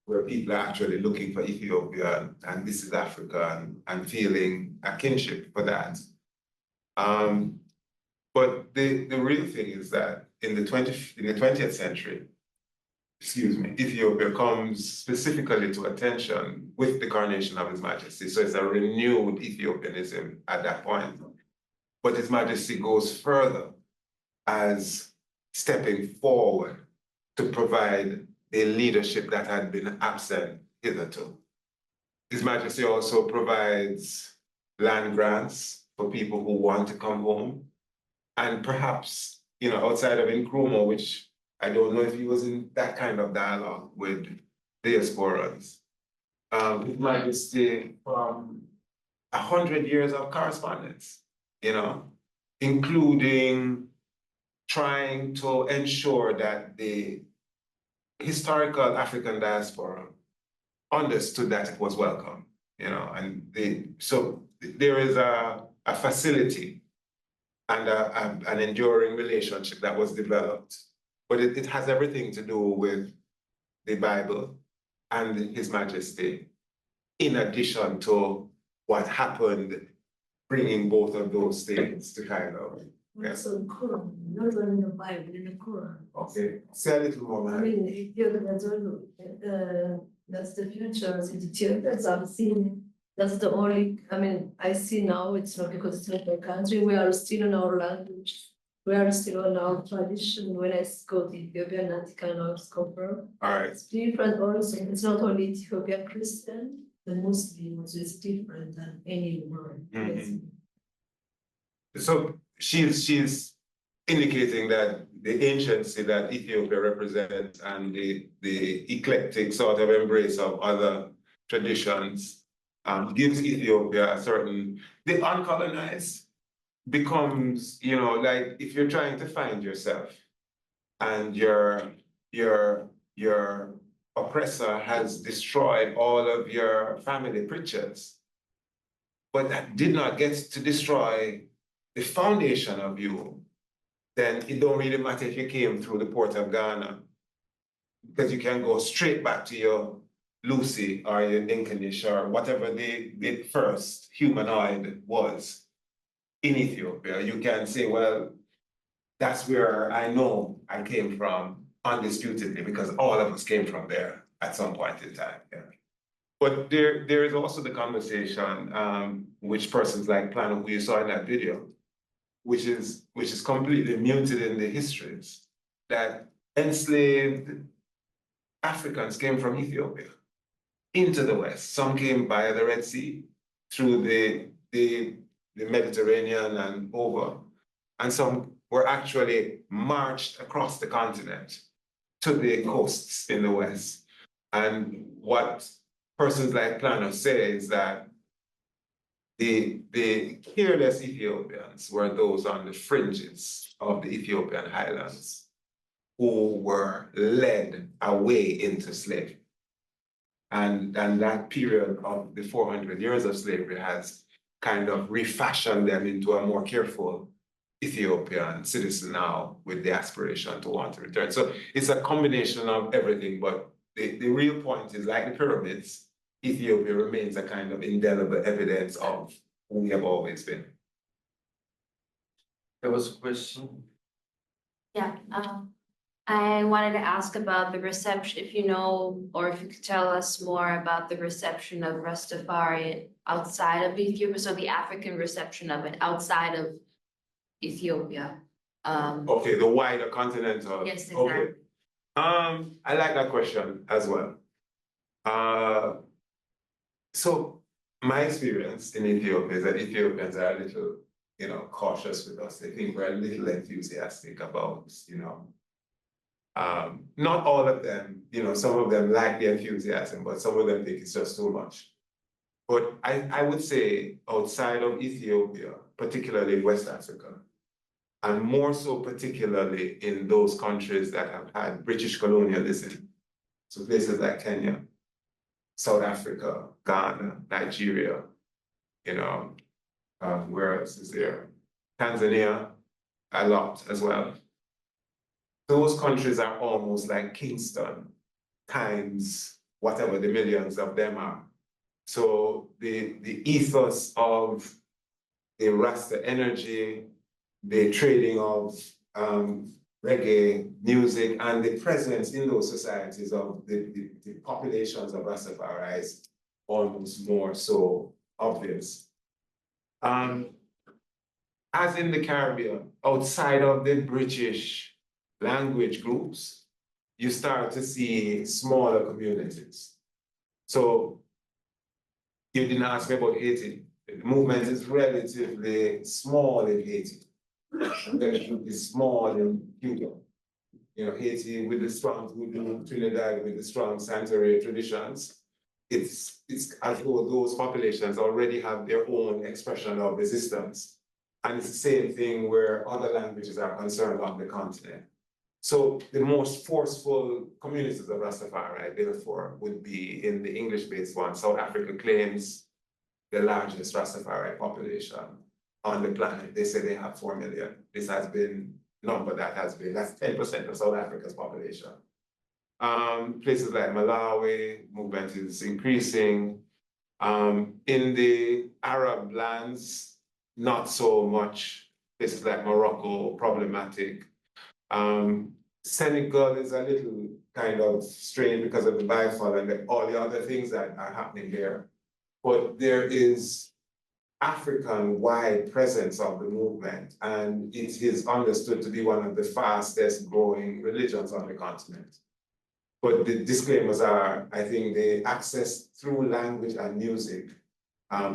where people are actually looking for Ethiopia and this is Africa and feeling a kinship for that. But the real thing is that in the 20th century, Ethiopia comes specifically to attention with the coronation of His Majesty. So it's a renewed Ethiopianism at that point. But His Majesty goes further as stepping forward to provide the leadership that had been absent hitherto. His Majesty also provides land grants for people who want to come home. And perhaps, you know, outside of Nkrumah, which I don't know if he was in that kind of dialogue with diasporans. His Majesty from 100 years of correspondence, you know, including trying to ensure that the historical African diaspora understood that it was welcome, you know, and so there is a facility and an enduring relationship that was developed. But it has everything to do with the Bible and His Majesty, in addition to what happened, bringing both of those things to kind of. Yeah. Also in Quran, not only in the Bible, in the Quran. Okay, say a little more. I mean, Ethiopia, that's the future. Ethiopia, I've seen, that's the only, I mean, I see now it's not because it's not a country, we are still in our language. We are still on our tradition. When I go to Ethiopia, that kind of confirm. All right. It's different also. It's not only Ethiopian Christian, the Muslims is different than anywhere. Mhm. So she's indicating that the anciency that Ethiopia represents and the eclectic sort of embrace of other traditions gives Ethiopia a certain, the uncolonized becomes, you know, like if you're trying to find yourself and your oppressor has destroyed all of your family pictures, but that did not get to destroy the foundation of you, then it don't really matter if you came through the port of Ghana, because you can go straight back to your Lucy or your Inkanish or whatever the first humanoid was in Ethiopia. You can say, well, that's where I know I came from undisputedly, because all of us came from there at some point in time. Yeah. But there is also the conversation, which persons like Plano, who you saw in that video, which is completely muted in the histories, that enslaved Africans came from Ethiopia into the West. Some came via the Red Sea, through the Mediterranean and over, and some were actually marched across the continent to the coasts in the West. And what persons like Plano say is that the careless Ethiopians were those on the fringes of the Ethiopian highlands who were led away into slavery. And that period of the 400 years of slavery has kind of refashioned them into a more careful Ethiopian citizen now, with the aspiration to want to return. So it's a combination of everything, but the real point is, like the pyramids, Ethiopia remains a kind of indelible evidence of who we have always been. There was a question. Yeah, I wanted to ask about the reception, if you know, or if you could tell us more about the reception of Rastafari outside of Ethiopia, so the African reception of it outside of Ethiopia. Okay, the wider continental. Yes, exactly. Okay. I like that question as well. So my experience in Ethiopia is that Ethiopians are a little, cautious with us. They think we're a little enthusiastic about, not all of them, some of them like the enthusiasm, but some of them think it's just too much. But I would say outside of Ethiopia, particularly West Africa, and more so particularly in those countries that have had British colonialism, so places like Kenya, South Africa, Ghana, Nigeria, where else is there? Tanzania, a lot as well. Those countries are almost like Kingston times whatever the millions of them are. So the ethos of the Rasta energy, the trading of reggae music, and the presence in those societies of the populations of Rastafari is almost more so obvious. As in the Caribbean, outside of the British language groups, you start to see smaller communities. So you didn't ask me about Haiti. The movement is relatively small in Haiti. Relatively small in Cuba. Haiti with the strong voodoo, Trinidad with the strong Santeria traditions. It's as though those populations already have their own expression of resistance. And it's the same thing where other languages are concerned on the continent. So the most forceful communities of Rastafari, therefore, would be in the English-based one. South Africa claims the largest Rastafari population on the planet. They say they have 4 million. This has been number that's 10% of South Africa's population. Places like Malawi, movement is increasing. In the Arab lands, not so much. Places like Morocco, problematic. Senegal is a little kind of strange because of the bifal and all the other things that are happening there. But there is African-wide presence of the movement, and it is understood to be one of the fastest growing religions on the continent. But the disclaimers are, I think the access through language and music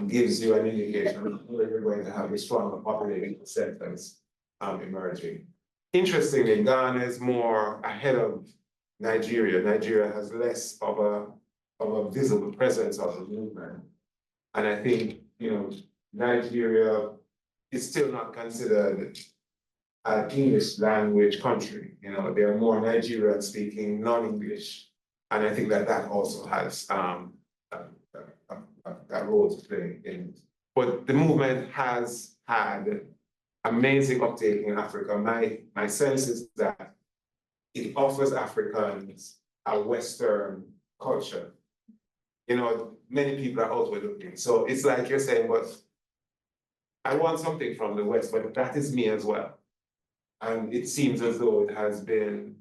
gives you an indication of where you're going to have a stronger population sectors emerging. Interestingly, Ghana is more ahead of Nigeria. Nigeria has less of a visible presence of the movement. And I think, Nigeria is still not considered an English language country. There are more Nigerian speaking non-English. And I think that also has a role to play in But the movement has had amazing uptake in Africa. My sense is that it offers Africans a Western culture. You know, many people are outward looking. So it's like you're saying, but I want something from the West, but that is me as well. And it seems as though it has been,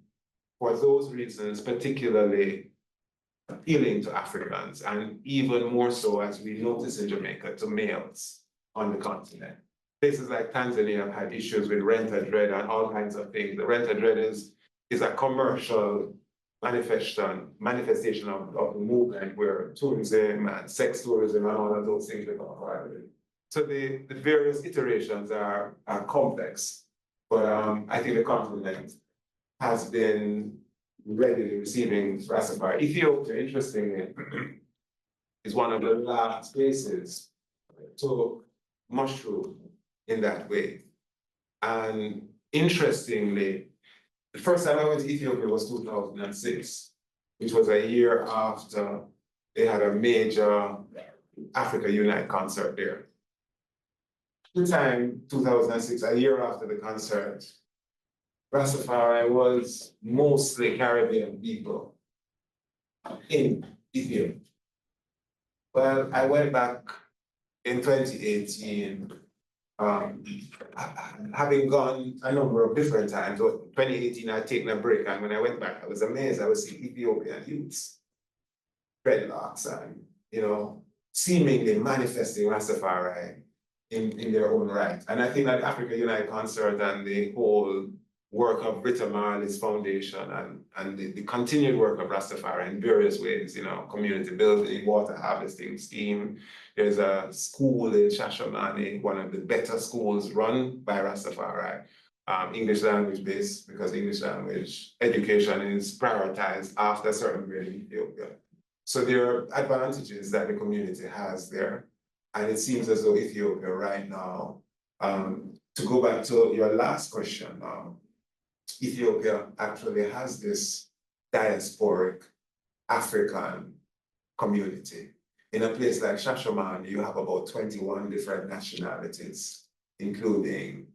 for those reasons, particularly appealing to Africans, and even more so, as we notice in Jamaica, to males on the continent. Places like Tanzania have had issues with rent-a-dread and all kinds of things. The rent-a-dread is a commercial manifestation of the movement where tourism and sex tourism and all of those things become part of it. So the various iterations are complex, but I think the continent has been readily receiving Rastafari. Ethiopia, interestingly, is one of the last places to mushroom in that way. And interestingly, the first time I went to Ethiopia was 2006, which was a year after they had a major Africa Unite concert there. The time, 2006, a year after the concert, Rastafari was mostly Caribbean people in Ethiopia. Well, I went back in 2018, having gone a number of different times. So 2018, I'd taken a break, and when I went back, I was amazed. I was seeing Ethiopian youths, dreadlocks, and seemingly manifesting Rastafari in their own right. And I think that Africa Unite concert and the whole work of Britta Marley's foundation and the continued work of Rastafari in various ways, community building, water harvesting scheme. There's a school in Shashamane, one of the better schools run by Rastafari, English language based, because English language education is prioritized after a certain grade in Ethiopia. So there are advantages that the community has there. And it seems as though Ethiopia right now, to go back to your last question, Ethiopia actually has this diasporic African community. In a place like Shashamane, you have about 21 different nationalities, including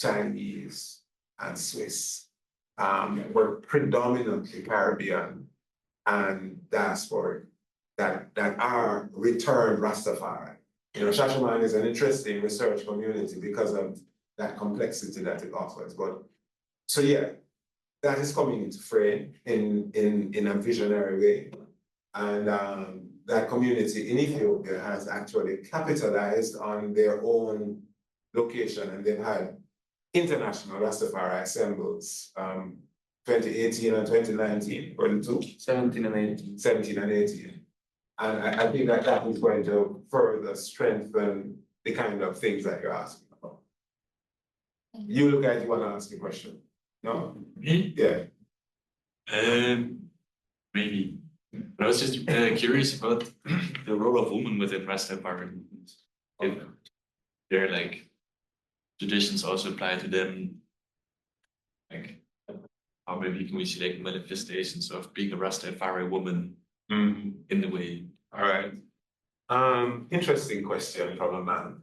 Chinese and Swiss. We're predominantly Caribbean and diasporic that are returned Rastafari. Shashamane is an interesting research community because of that complexity that it offers. But so yeah, that is coming into frame in a visionary way. And that community in Ethiopia has actually capitalized on their own location, and they've had international Rastafari assembles, 2018 and 2019 were the two. 17 and 18. 17 and 18. And I think that is going to further strengthen the kind of things that you're asking about. You look like you want to ask a question. No? Me? Yeah. Maybe. But I was just curious about the role of women within Rastafari movement. If their traditions also apply to them, how maybe can we see manifestations of being a Rastafari woman in the way? All right. Interesting question from a man.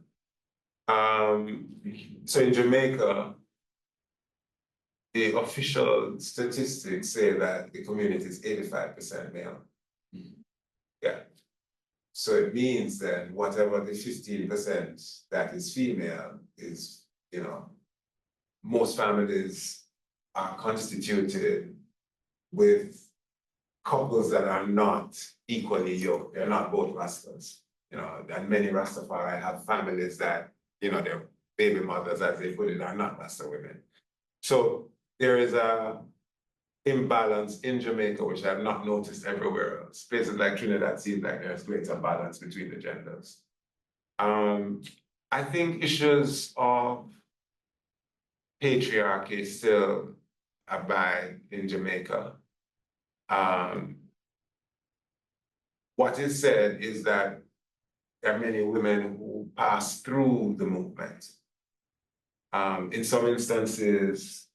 So in Jamaica, the official statistics say that the community is 85% male. Yeah. So it means then whatever the 15% that is female is, most families are constituted with couples that are not equally yoked. They're not both Rastas, and many Rastafari have families that, their baby mothers, as they put it, are not Rasta women. So there is a imbalance in Jamaica, which I've not noticed everywhere else. Places like Trinidad seems like there's greater balance between the genders. I think issues of patriarchy still abide in Jamaica. What is said is that there are many women who pass through the movement. In some instances,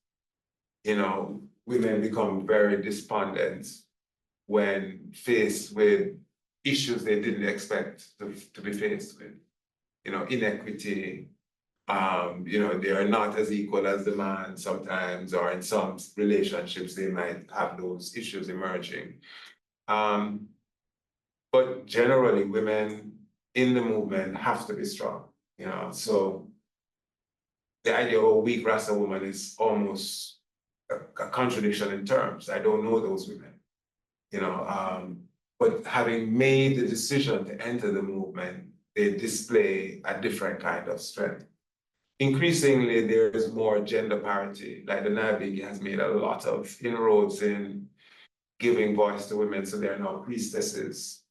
women become very despondent when faced with issues they didn't expect to be faced with. inequity. They are not as equal as the man sometimes, or in some relationships, they might have those issues emerging. But generally, women in the movement have to be strong, so the idea of a weak Rasta woman is almost a contradiction in terms. I don't know those women, but having made the decision to enter the movement, they display a different kind of strength. Increasingly, there is more gender parity. Like the Niaah has made a lot of inroads in giving voice to women, so they're now priestesses.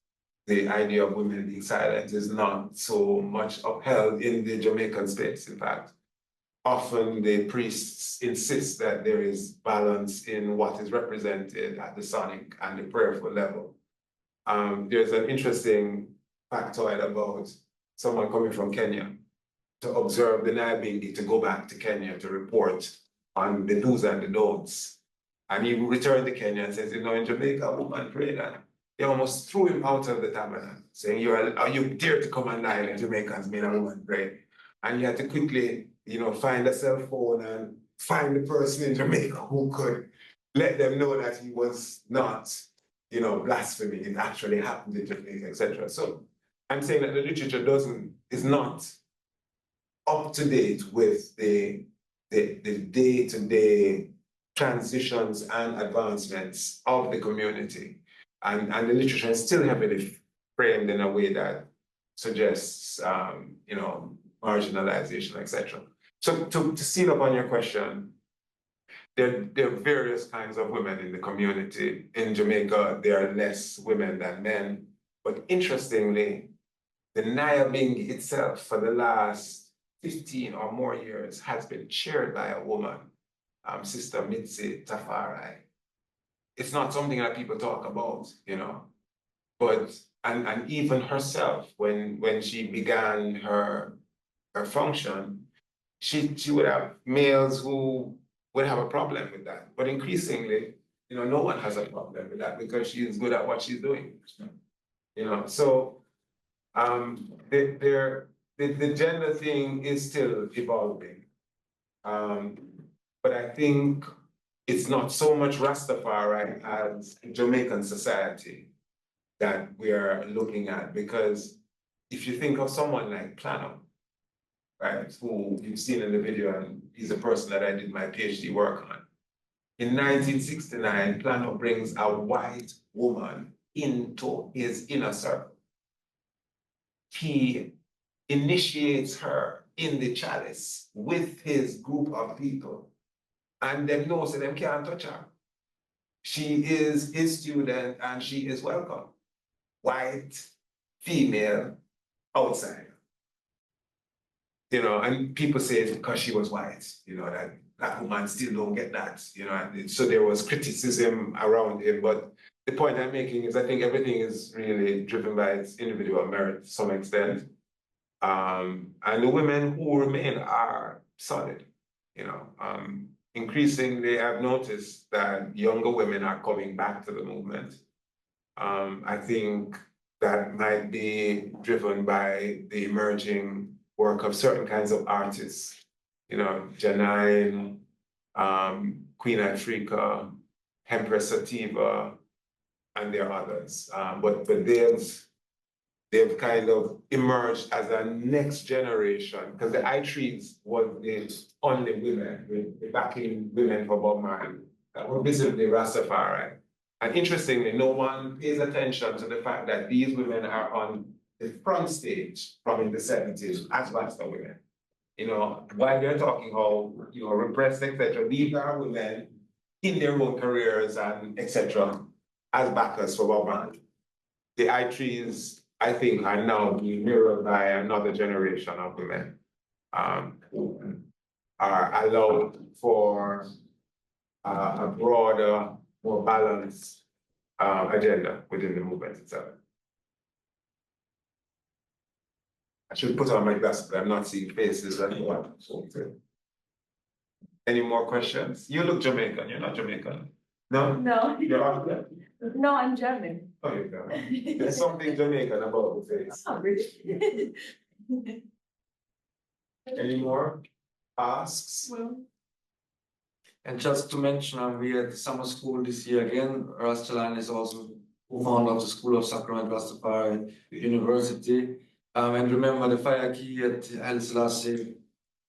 The idea of women being silent is not so much upheld in the Jamaican space. In fact, often the priests insist that there is balance in what is represented at the sonic and the prayerful level. There's an interesting factoid about someone coming from Kenya to observe the Niaah, to go back to Kenya to report on the do's and the don'ts. And he returned to Kenya and says, in Jamaica, a woman prayed, and they almost threw him out of the tabernacle, saying, you dare to come on island, Jamaicans made a woman pray. And he had to quickly, find a cell phone and find the person in Jamaica who could let them know that he was not, blaspheming. It actually happened in Jamaica, etc. So I'm saying that the literature is not up to date with the day-to-day transitions and advancements of the community. And the literature is still heavily framed in a way that suggests, marginalization, etc. So to seal up on your question, there are various kinds of women in the community. In Jamaica, there are less women than men. But interestingly, the Niaah itself for the last 15 or more years has been chaired by a woman, Sister Mitzi Tafari. It's not something that people talk about, but and even herself, when she began her function, she would have males who would have a problem with that. But increasingly, no one has a problem with that because she is good at what she's doing. So the gender thing is still evolving. But I think it's not so much Rastafari as Jamaican society that we are looking at, because if you think of someone like Plano, right, who you've seen in the video, and he's a person that I did my PhD work on. In 1969, Plano brings a white woman into his inner circle. He initiates her in the chalice with his group of people, and them know so them can't touch her. She is his student and she is welcome. White, female, outsider. And people say it's because she was white, that black woman still don't get that, and so there was criticism around him. But the point I'm making is I think everything is really driven by its individual merit to some extent. And the women who remain are solid, Increasingly, I've noticed that younger women are coming back to the movement. I think that might be driven by the emerging work of certain kinds of artists, Janine, Queen Africa, Empress Sativa, and there are others. But they've kind of emerged as a next generation, because the I-Trees was the only women, the backing women for Bob Marley, that were visibly Rastafari. And interestingly, no one pays attention to the fact that these women are on the front stage from in the 70s as Rasta women. While they're talking how, repressed, etc., these are women in their own careers and etc. as backers for Bob Marley. The I-Trees, I think, are now being mirrored by another generation of women who are allowed for a broader, more balanced agenda within the movement itself. I should put on my glasses, but I'm not seeing faces anymore. Any more questions? You look Jamaican, you're not Jamaican. No? No. You're Austrian? No, I'm German. Oh, you go. There's something Jamaican about the face. Oh, really? Any more asks? Well, And just to mention, we had summer school this year again. Jahlani is also co-founder of the School of Sacrament Rastafari University. And remember the fire key at Haile Selassie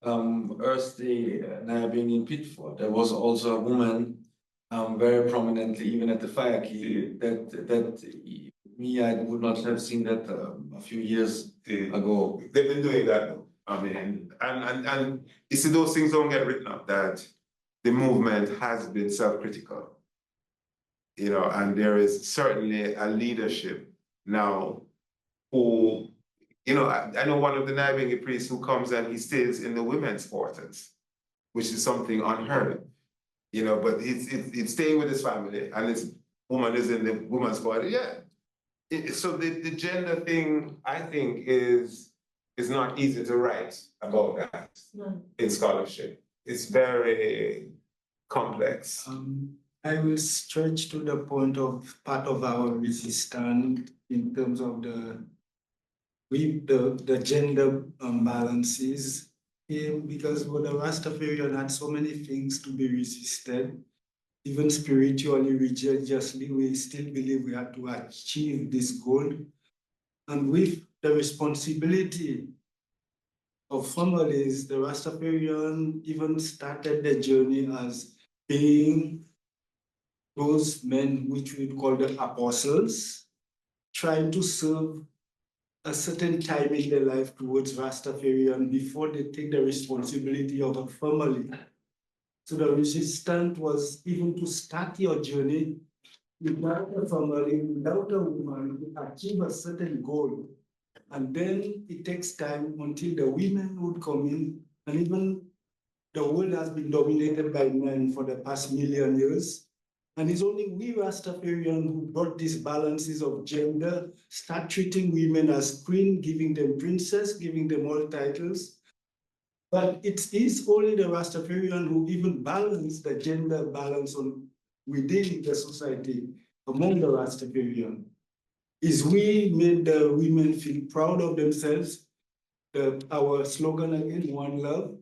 Earth Day, Niaah being in Pitford. There was also a woman very prominently, even at the fire key, that me, I would not have seen that a few years ago. They've been doing that now. I mean, and you see, those things don't get written up, that the movement has been self-critical. You know, and there is certainly a leadership now who, you know, I know one of the Niaah priests who comes and he stays in the women's quarters, which is something unheard of. You know, but it's staying with his family, and his woman is in the women's quarter. Yeah. So the gender thing, I think, is not easy to write about that in scholarship. It's very complex. I will stretch to the point of part of our resistance in terms of the gender balances. Because the Rastafarian had so many things to be resisted, even spiritually, religiously, we still believe we have to achieve this goal. And with the responsibility of families, the Rastafarian even started the journey as being those men which we call the apostles, trying to serve a certain time in their life towards Rastafarian before they take the responsibility of a family. So the resistance was even to start your journey without a family, without a woman, to achieve a certain goal. And then it takes time until the women would come in, and even the world has been dominated by men for the past million years. And it's only we Rastafarian who brought these balances of gender, start treating women as queen, giving them princess, giving them all titles. But it is only the Rastafarian who even balance the gender balance within the society among the Rastafarian. Is we made the women feel proud of themselves. Our slogan again, one love,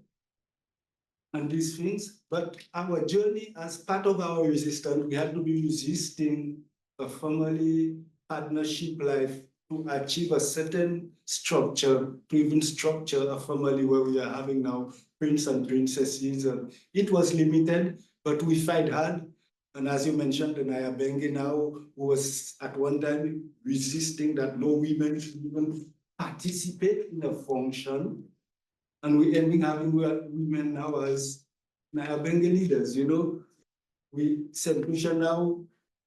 and these things. But our journey as part of our resistance, we had to be resisting a family partnership life to achieve a certain structure, to even structure a family where we are having now prince and princesses. It was limited, but we fight hard. And as you mentioned, the Niaah Bengi now was at one time resisting that no women should even participate in a function. And we ending having women now as Niaah Bengi leaders, you know. We St. Lucia now,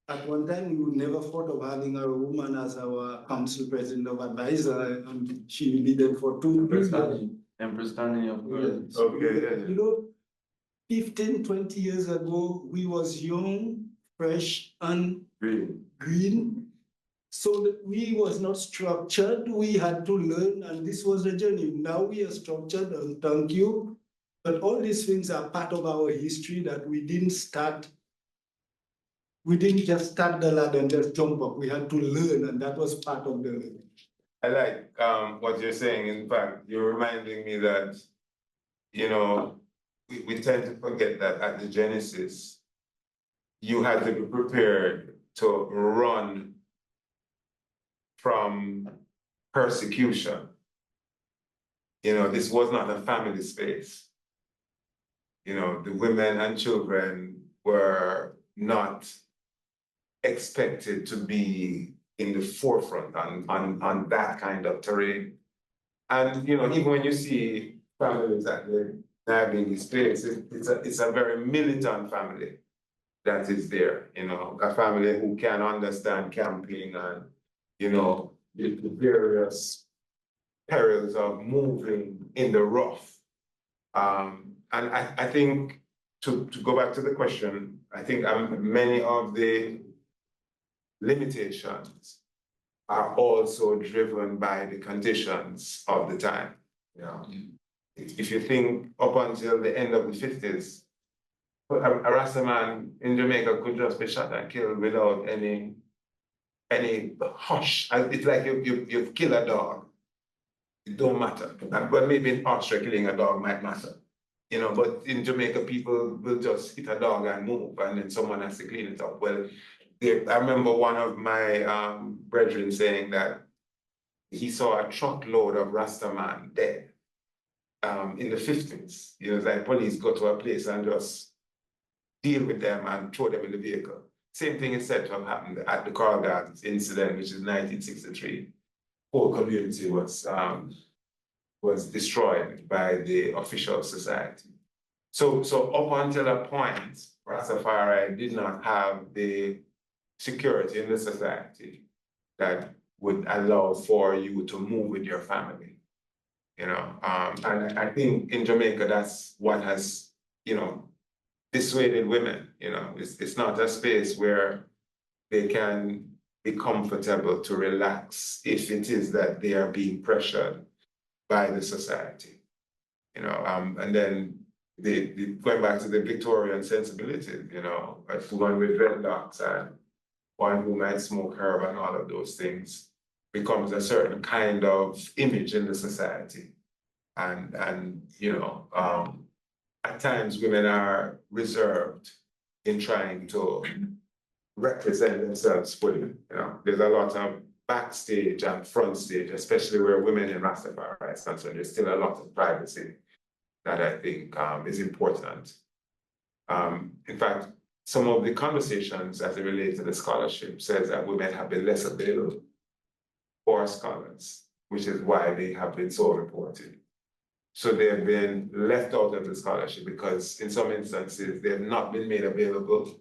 at one time, we would never thought of having a woman as our council president of advisor, and she leaded for 2 years. Empress Dani of course. Okay, yeah. You know, 15, 20 years ago, we was young, fresh, and green. So that we was not structured, we had to learn, and this was the journey. Now we are structured, and thank you. But all these things are part of our history that we didn't start. We didn't just start the ladder and just jump up. We had to learn, and that was part of the. I like what you're saying. In fact, you're reminding me that, you know, we tend to forget that at the Genesis, you had to be prepared to run from persecution. You know, this was not a family space. You know, the women and children were not expected to be in the forefront on that kind of terrain. And, you know, even when you see families that they're having this space, it's a very militant family that is there, you know, a family who can understand camping and, you know, the various perils of moving in the rough. And I think to go back to the question, I think many of the limitations are also driven by the conditions of the time. You know, if you think up until the end of the 50s, a Rasta man in Jamaica could just be shot and killed without any hush. It's like you've killed a dog. it don't matter. But maybe in Austria, killing a dog might matter. You know, but in Jamaica, people will just hit a dog and move, and then someone has to clean it up. Well, I remember one of my brethren saying that he saw a truckload of Rastaman dead in the 50s. You know, it's like police go to a place and just deal with them and throw them in the vehicle. Same thing is said to have happened at the Carl Gardens incident, which is 1963. Whole community was destroyed by the official society. So up until a point, Rastafari did not have the security in the society that would allow for you to move with your family. You know, and I think in Jamaica, that's what has, you know, dissuaded women. You know, it's not a space where they can be comfortable to relax if it is that they are being pressured by the society. You know, and then going back to the Victorian sensibility, you know, one with dreadlocks and one who might smoke herb and all of those things becomes a certain kind of image in the society. And you know, at times women are reserved in trying to represent themselves fully. You know, there's a lot of backstage and front stage, especially where women in Rastafari is concerned. There's still a lot of privacy that I think is important. In fact, some of the conversations as it relates to the scholarship says that women have been less available for scholars, which is why they have been so reported. So they have been left out of the scholarship because in some instances, they have not been made available.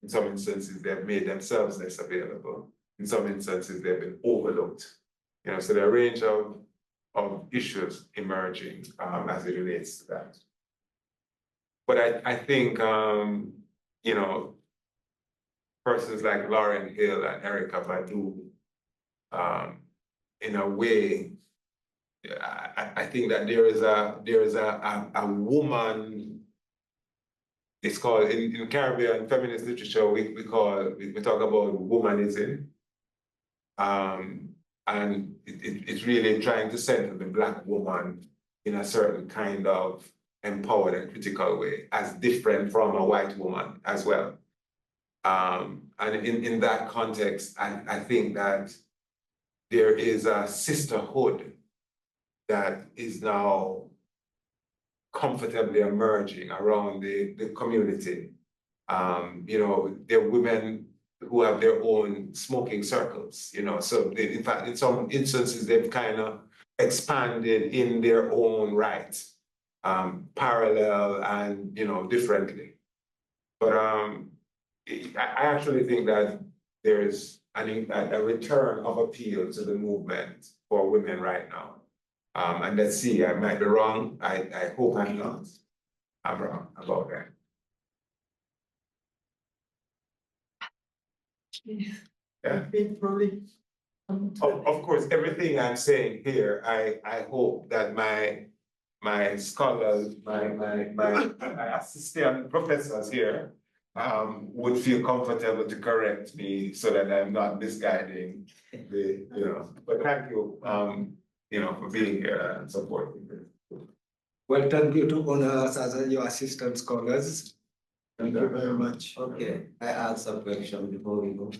In some instances, they have made themselves less available. In some instances, they've been overlooked. You know, so there are a range of issues emerging as it relates to that. But I think, you know, persons like Lauren Hill and Erica Badu, in a way, I think that there is a woman. It's called in Caribbean feminist literature. We talk about womanism, and it's really trying to center the Black woman in a certain kind of empowered and critical way, as different from a white woman as well. And in that context, I think that there is a sisterhood that is now comfortably emerging around the community. You know, there are women who have their own smoking circles, you know, so in fact, in some instances, they've kind of expanded in their own right, parallel and, you know, differently. But I actually think that there is a return of appeal to the movement for women right now. And let's see, I might be wrong. I hope I'm not. I'm wrong about that. Yeah. Of course, everything I'm saying here, I hope that my scholars, my assistant professors here would feel comfortable to correct me so that I'm not misguiding the, you know, but thank you, you know, for being here and supporting me. Well, thank you to honor us as your assistant scholars. Thank you very much. Okay, I ask a question before we go.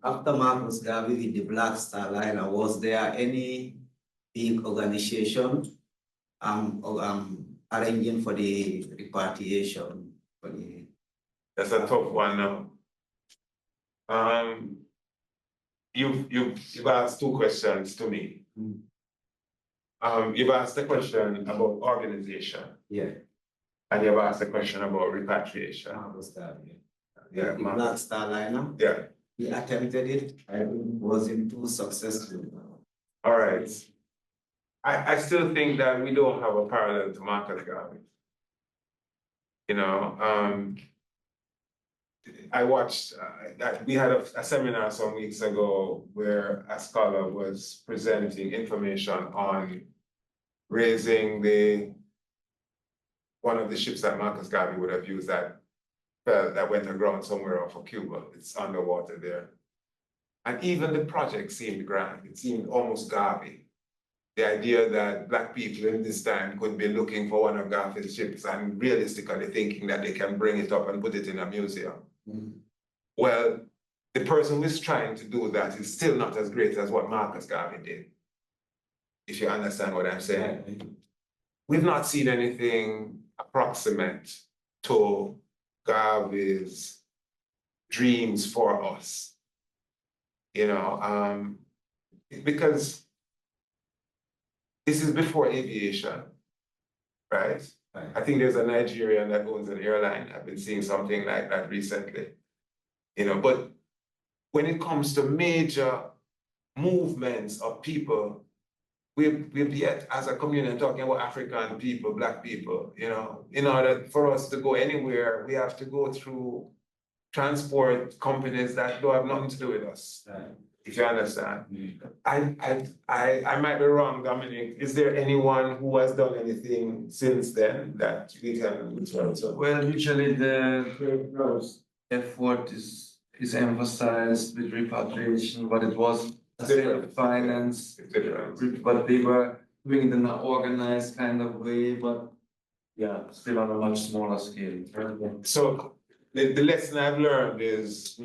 After Marcus Garvey with the Black Star Liner, was there any big organization arranging for the repatriation? That's a tough one now. You've asked two questions to me. You've asked a question about organization. Yeah. And you've asked a question about repatriation. Marcus Garvey. Yeah, The Black Star Liner. Yeah. He attempted it and wasn't too successful. All right. I still think that we don't have a parallel to Marcus Garvey. You know, I watched, we had a seminar some weeks ago where a scholar was presenting information on raising one of the ships that Marcus Garvey would have used that went aground somewhere off of Cuba. It's underwater there. And even the project seemed grand. It seemed almost Garvey. the idea that Black people in this time could be looking for one of Garfield's ships and realistically thinking that they can bring it up and put it in a museum. Well, the person who is trying to do that is still not as great as what Marcus Garvey did. If you understand what I'm saying. We've not seen anything approximate to Garvey's dreams for us. You know, because this is before aviation, right? I think there's a Nigerian that owns an airline. I've been seeing something like that recently. You know, but when it comes to major movements of people, we've yet as a community talking about African people, Black people, you know, in order for us to go anywhere, we have to go through transport companies that don't have nothing to do with us. If you understand. I might be wrong, Dominic. Is there anyone who has done anything since then that we can return to? Well, usually the effort is emphasized with repatriation, but it was finance, but they were doing it in an organized kind of way, but yeah, still on a much smaller scale. So the lesson I've learned is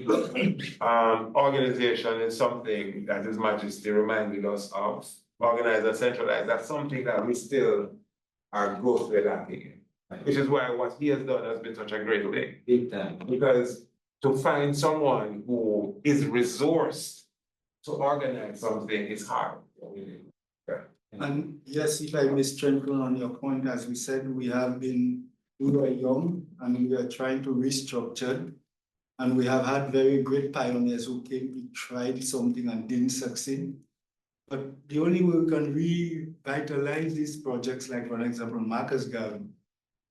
organization is something that His Majesty reminded us of. Organized and centralized, that's something that we still are grossly lacking in, which is why what he has done has been such a great thing. Big time. Because to find someone who is resourced to organize something is hard. And yes, if I may strengthen on your point, as we said, we were young and we are trying to restructure. And we have had very great pioneers who came, we tried something and didn't succeed. But the only way we can revitalize these projects, like for example, Marcus Garvey,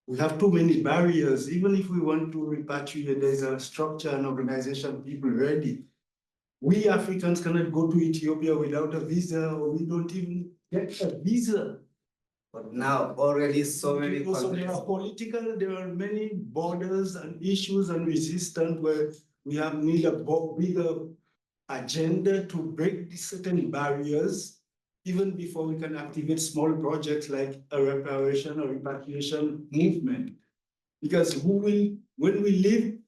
we have too many barriers. Even if we want to repatriate, there's a structure and organization, people ready. We Africans cannot go to Ethiopia without a visa, or we don't even get a visa. But now already so many Also, there are political, there are many borders and issues and resistance where we need a bigger agenda to break these certain barriers, even before we can activate small projects like a reparation or repatriation movement. Because when we leave,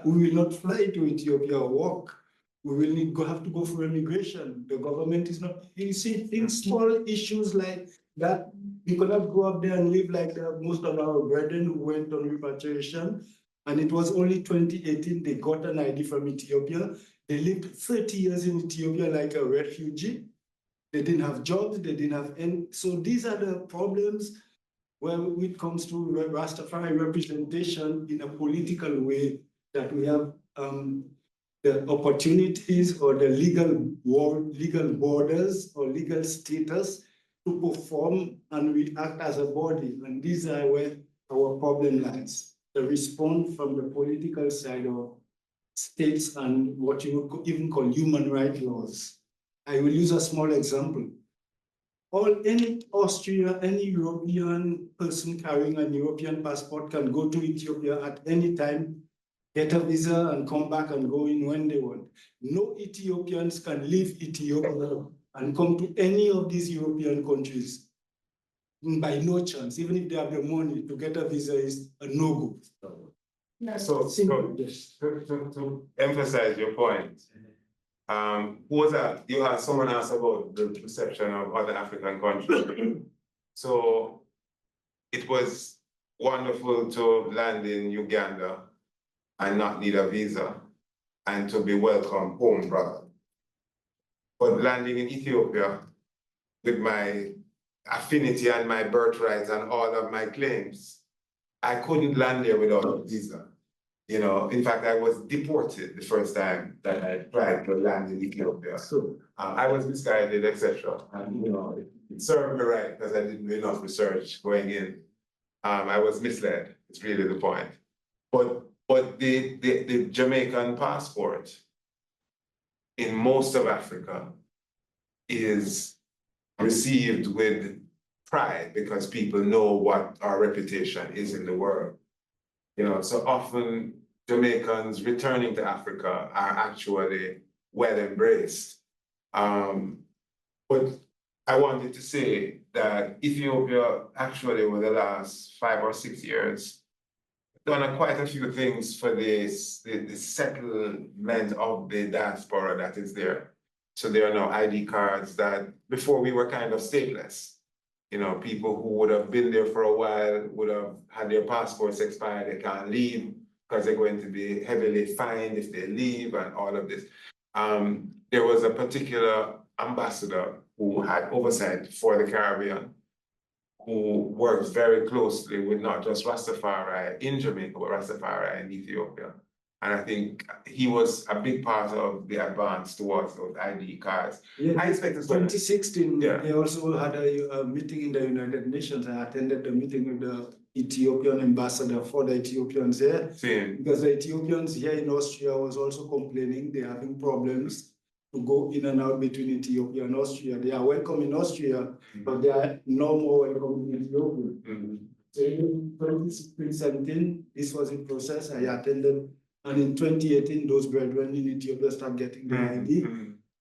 we will not fly to Ethiopia or walk. We will have to go for immigration. The government is not, you see, things, small issues like that. We cannot go up there and live like most of our brethren who went on repatriation. And it was only 2018 they got an ID from Ethiopia. They lived 30 years in Ethiopia like a refugee. They didn't have jobs, they didn't have any. So these are the problems when it comes to Rastafari representation in a political way, that we have the opportunities or the legal borders or legal status to perform and react as a body. And these are where our problem lies. The response from the political side of states and what you would even call human rights laws. I will use a small example. Any Austria, any European person carrying an European passport can go to Ethiopia at any time, get a visa and come back and go in when they want. No Ethiopians can leave Ethiopia and come to any of these European countries. By no chance, even if they have the money to get a visa is a no-go. So to emphasize your point, who was that? You had someone asked about the perception of other African countries. So it was wonderful to land in Uganda and not need a visa and to be welcome home, brother. But landing in Ethiopia with my affinity and my birthright and all of my claims, I couldn't land there without a visa. You know, in fact, I was deported the first time that I tried to land in Ethiopia. So I was misguided, etc. And you know, it served me right because I didn't do enough research going in. I was misled. It's really the point. But the Jamaican passport in most of Africa is received with pride because people know what our reputation is in the world. You know, so often Jamaicans returning to Africa are actually well embraced. But I wanted to say that Ethiopia actually over the last 5 or 6 years done quite a few things for this, the settlement of the diaspora that is there. So there are now ID cards that before we were kind of stateless. You know, people who would have been there for a while would have had their passports expired, they can't leave because they're going to be heavily fined if they leave and all of this. There was a particular ambassador who had oversight for the Caribbean, who works very closely with not just Rastafari in Jamaica, but Rastafari in Ethiopia. And I think he was a big part of the advance towards those ID cards. Yeah, I expect this one. 2016, Yeah. they also had a meeting in the United Nations. I attended the meeting with the Ethiopian ambassador for the Ethiopians here. Same. Because the Ethiopians here in Austria was also complaining they're having problems to go in and out between Ethiopia and Austria. They are welcome in Austria, but they are no more welcome in Ethiopia. So in 2017, this was in process. I attended, and in 2018, those brethren in Ethiopia start getting their ID.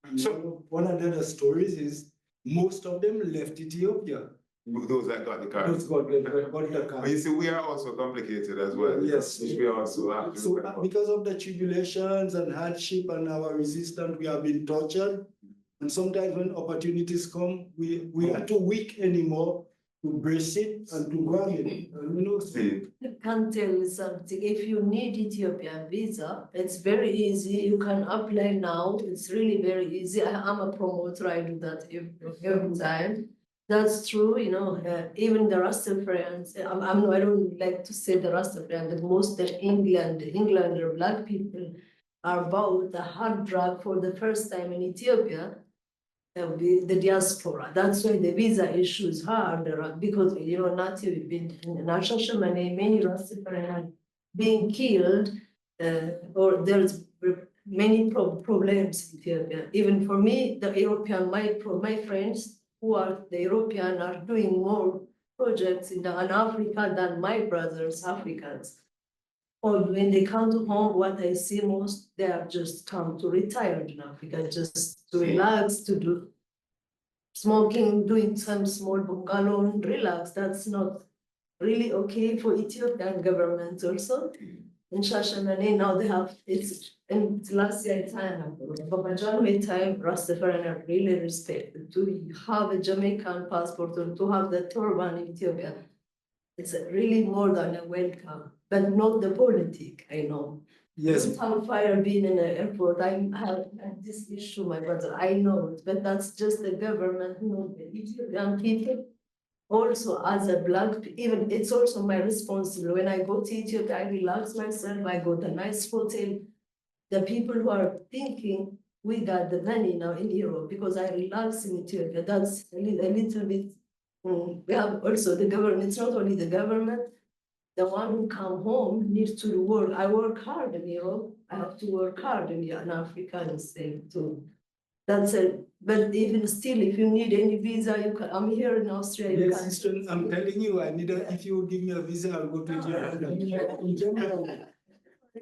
And so one of the other stories is most of them left Ethiopia. Those that got the card. Those got the card. But you see, we are also complicated as well. Yes. Which we also have to So look at. because of the tribulations and hardship and our resistance, we have been tortured. And sometimes when opportunities come, we are too weak anymore to brace it and to grab it. And you know, I can tell you something. If you need Ethiopian visa, it's very easy. You can apply now. It's really very easy. I'm a promoter. I do that every time. That's true, you know, even the Rastafarians, I don't like to say the Rastafarians, but most of Englander black people are bought the hard drug for the first time in Ethiopia, the diaspora. That's why the visa issue is hard, because, you know, native, many Rastafarians are being killed, or there's many problems in Ethiopia. Even for me, the European, my friends, who are the European are doing more projects in Africa than my brothers, Africans. Or when they come to home, what I see most, they have just come to retire in Africa, just to relax, to do smoking, doing some small bungalow, relax. That's not really okay for Ethiopian government also. In Shashamane, now they have, it's last year time, but January time, Rastafari are really respected. To have a Jamaican passport or to have the turban in Ethiopia, it's really more than a welcome, but not the politic, I know. yes, Fire being in an airport, I have this issue, my brother, I know it, but that's just the government, not the Ethiopian people. Also, as a black, even it's also my responsibility. When I go to Ethiopia, I relax myself. I go to a nice hotel. The people who are thinking we got the money now in Europe because I relax in Ethiopia. That's a little bit. We have also the government. It's not only the government. The one who come home needs to work. I work hard in Europe. I have to work hard in Africa and same too. That's it. But even still, if you need any visa, you can. I'm here in Austria. You yes, can. sister, I'm telling you, I need if you give me a visa, I'll go to Ethiopia. In general.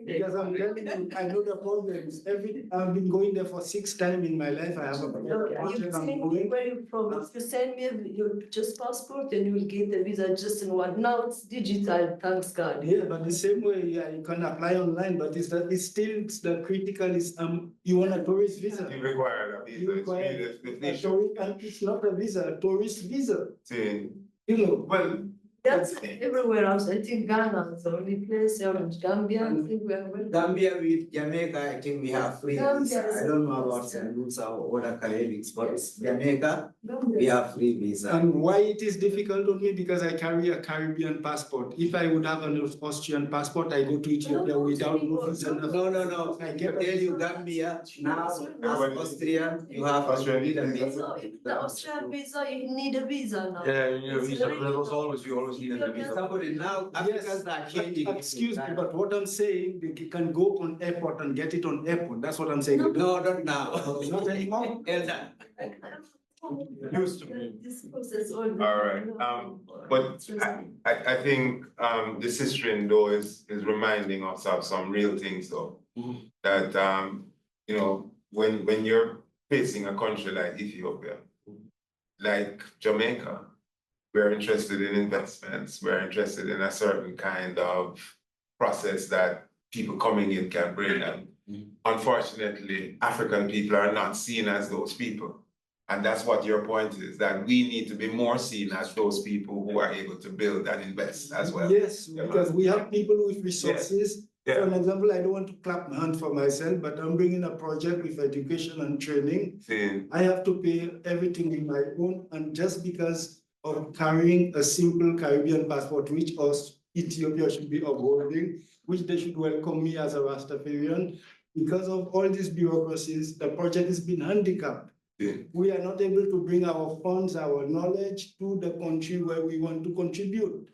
Because I'm telling you, I know the problems. I've been going there for 6 times in my life. I have a project You I'm send me doing. where you from. If you send me your just passport and you will get the visa just in one. Now it's digital, thanks God. Yeah, but the same way, yeah, you can apply online, but it's the critical is you want a tourist visa. You require a visa. You require It's really the issue. and it's not a visa, a tourist visa. See, You know, well, That's everywhere else. I think Ghana is the only place, or Gambia. I think we are well. Gambia with Jamaica, I think we have free Gambia visa. is- I don't know about St. Lucia or other Caribbeans, but Jamaica, we have free visa. and why it is difficult on me because I carry a Caribbean passport. If I would have an Austrian passport, I go to Ethiopia without no visa. No. I can tell you Gambia, now as Austrian, you have Austrian need a visa. visa. So if the Austrian visa, you need a visa now. Yeah, you know, It's visa, really there was not- always, we always needed a visa. Somebody now, Africans are changing. Excuse me, but what I'm saying, they can go on airport and get it on airport. That's what I'm saying. No, not now. Not anymore. Elder. Used to be. This process all. All right, but I think this history though is reminding us of some real things though. That you know, when you're facing a country like Ethiopia, like Jamaica, we're interested in investments, we're interested in a certain kind of process that people coming in can bring. And unfortunately, African people are not seen as those people. And that's what your point is, that we need to be more seen as those people who are able to build and invest as well. Yes, because we have people with resources. Yeah. For an example, I don't want to clap my hand for myself, but I'm bringing a project with education and training. I have to pay everything in my own, and just because of carrying a simple Caribbean passport, which Ethiopia should be upholding, which they should welcome me as a Rastafarian, because of all these bureaucracies, the project has been handicapped. We are not able to bring our funds, our knowledge to the country where we want to contribute.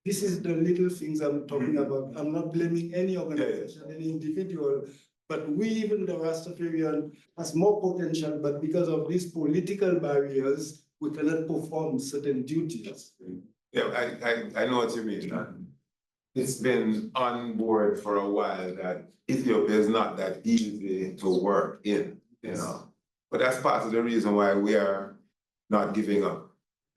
This is the little things I'm talking about. I'm not blaming any organization, any individual, but we, even the Rastafarian, has more potential, but because of these political barriers, we cannot perform certain duties. Yeah, I know what you mean. It's been on board for a while that Ethiopia is not that easy to work in, you know. But that's part of the reason why we are not giving up,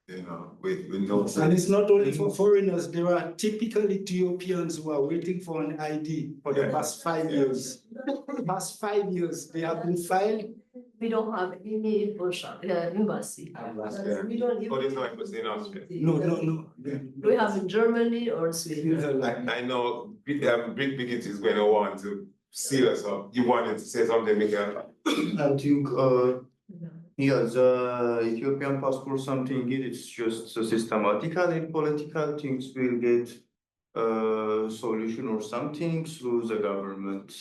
you know, with no. And it's not only for foreigners, there are typical Ethiopians who are waiting for an ID for the past 5 years. Past 5 years, they have been filed. We don't have any embassy. We don't even. Oh, there's no embassy in Austria. No. We have in Germany or Sweden. I know Big Biggit is going to want to seal us up. You wanted to say something, Miguel? I think, yeah, the Ethiopian passport something, it's just systematical and political things will get solution or something through the government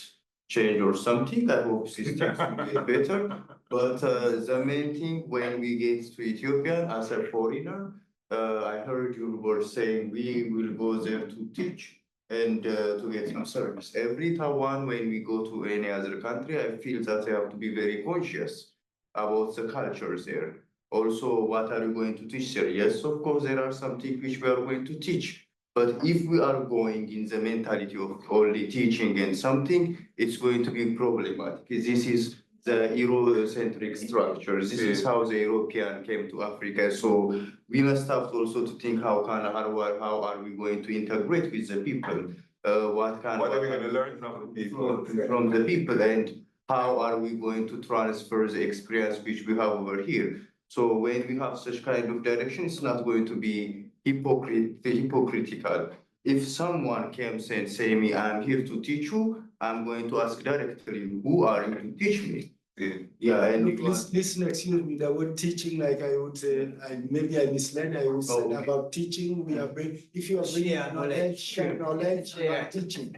change or something. I hope systems will get better. But the main thing when we get to Ethiopia as a foreigner, I heard you were saying we will go there to teach and to get some service. Every time when we go to any other country, I feel that I have to be very conscious about the cultures there. Also, what are you going to teach there? Yes, of course, there are some things which we are going to teach. But if we are going in the mentality of only teaching and something, it's going to be problematic. This is the Eurocentric structure. This is how the European came to Africa. So we must have also to think how are we going to integrate with the people? What are we going to learn from the people? From the people, and how are we going to transfer the experience which we have over here? So when we have such kind of direction, it's not going to be hypocritical. If someone comes and say me, I'm here to teach you, I'm going to ask directly, who are you to teach me? Yeah, and listen, excuse me, the word teaching, like I would say, maybe I misled, I would say about teaching, we are if you are bringing knowledge, share knowledge, you are teaching.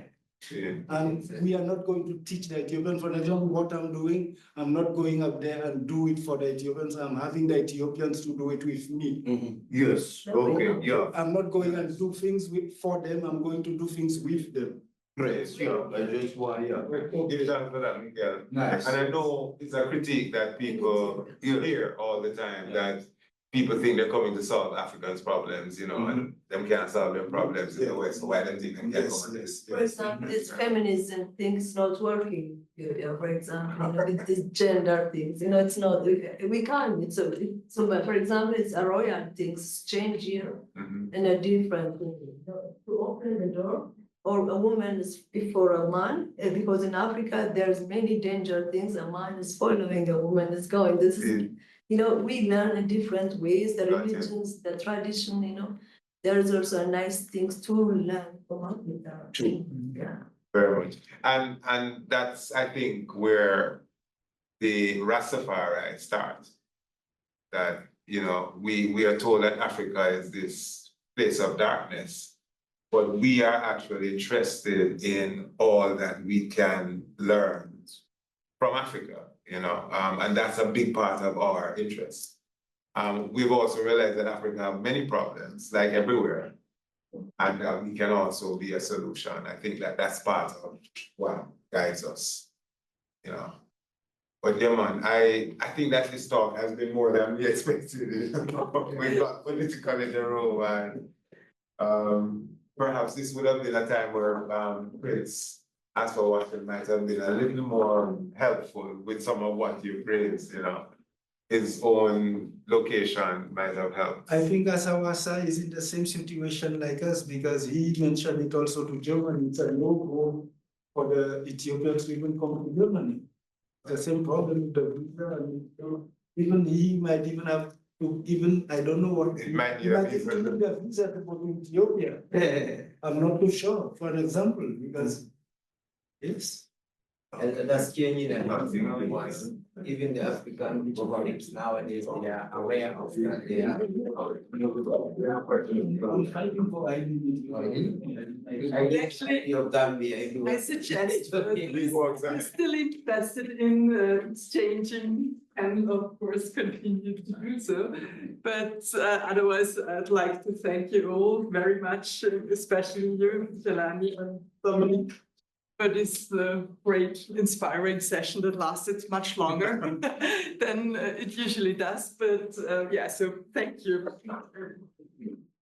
And we are not going to teach the Ethiopians. For example, what I'm doing, I'm not going up there and do it for the Ethiopians. I'm having the Ethiopians to do it with me. Yes, okay, yeah. I'm not going and do things for them. I'm going to do things with them. Great, yeah, I just want, yeah. Give it up for that, Miguel. Nice. And I know it's a critique that people hear all the time, that people think they're coming to solve Africans' problems, you know, and them can't solve their problems in the West, so why don't you think they can come on this? For example, this feminism thing is not working. For example, with these gender things, it's not, we can't. So, for example, it's a royal things change here in a different way. To open the door, or a woman is before a man, because in Africa, there's many danger things. A man is following, a woman is going. This is, we learn in different ways, the religions, the tradition, there's also nice things to learn from Africa. True. Yeah. Very much. And that's, I think, where the Rastafari starts. That, we are told that Africa is this place of darkness, but we are actually interested in all that we can learn from Africa, and that's a big part of our interest. We've also realized that Africa have many problems, like everywhere, and we can also be a solution. I think that that's part of what guides us, But yeah, man, I think that this talk has been more than we expected. We got political in the room, and perhaps this would have been a time where Prince, as for what it might have been a little more helpful with some of what you raised, his own location might have helped. I think Asawasa is in the same situation like us because he mentioned it also to Germany. It's a no-go for the Ethiopians to even come to Germany. The same problem with the visa, and even he might even have to I don't know what. It might He need a might visa. even need a visa to go to Ethiopia. I'm not too sure, for example, because, yes. And that's changing a lot, you know, because even the African governments nowadays, they are aware of that. They are. Actually, Of Gambia, if you I want. suggest we're still interested in exchanging and of course continue to do so. But otherwise, I'd like to thank you all very much, especially you, Jahlani and Dominic, for this great, inspiring session that lasted much longer than it usually does. But yeah, so thank you.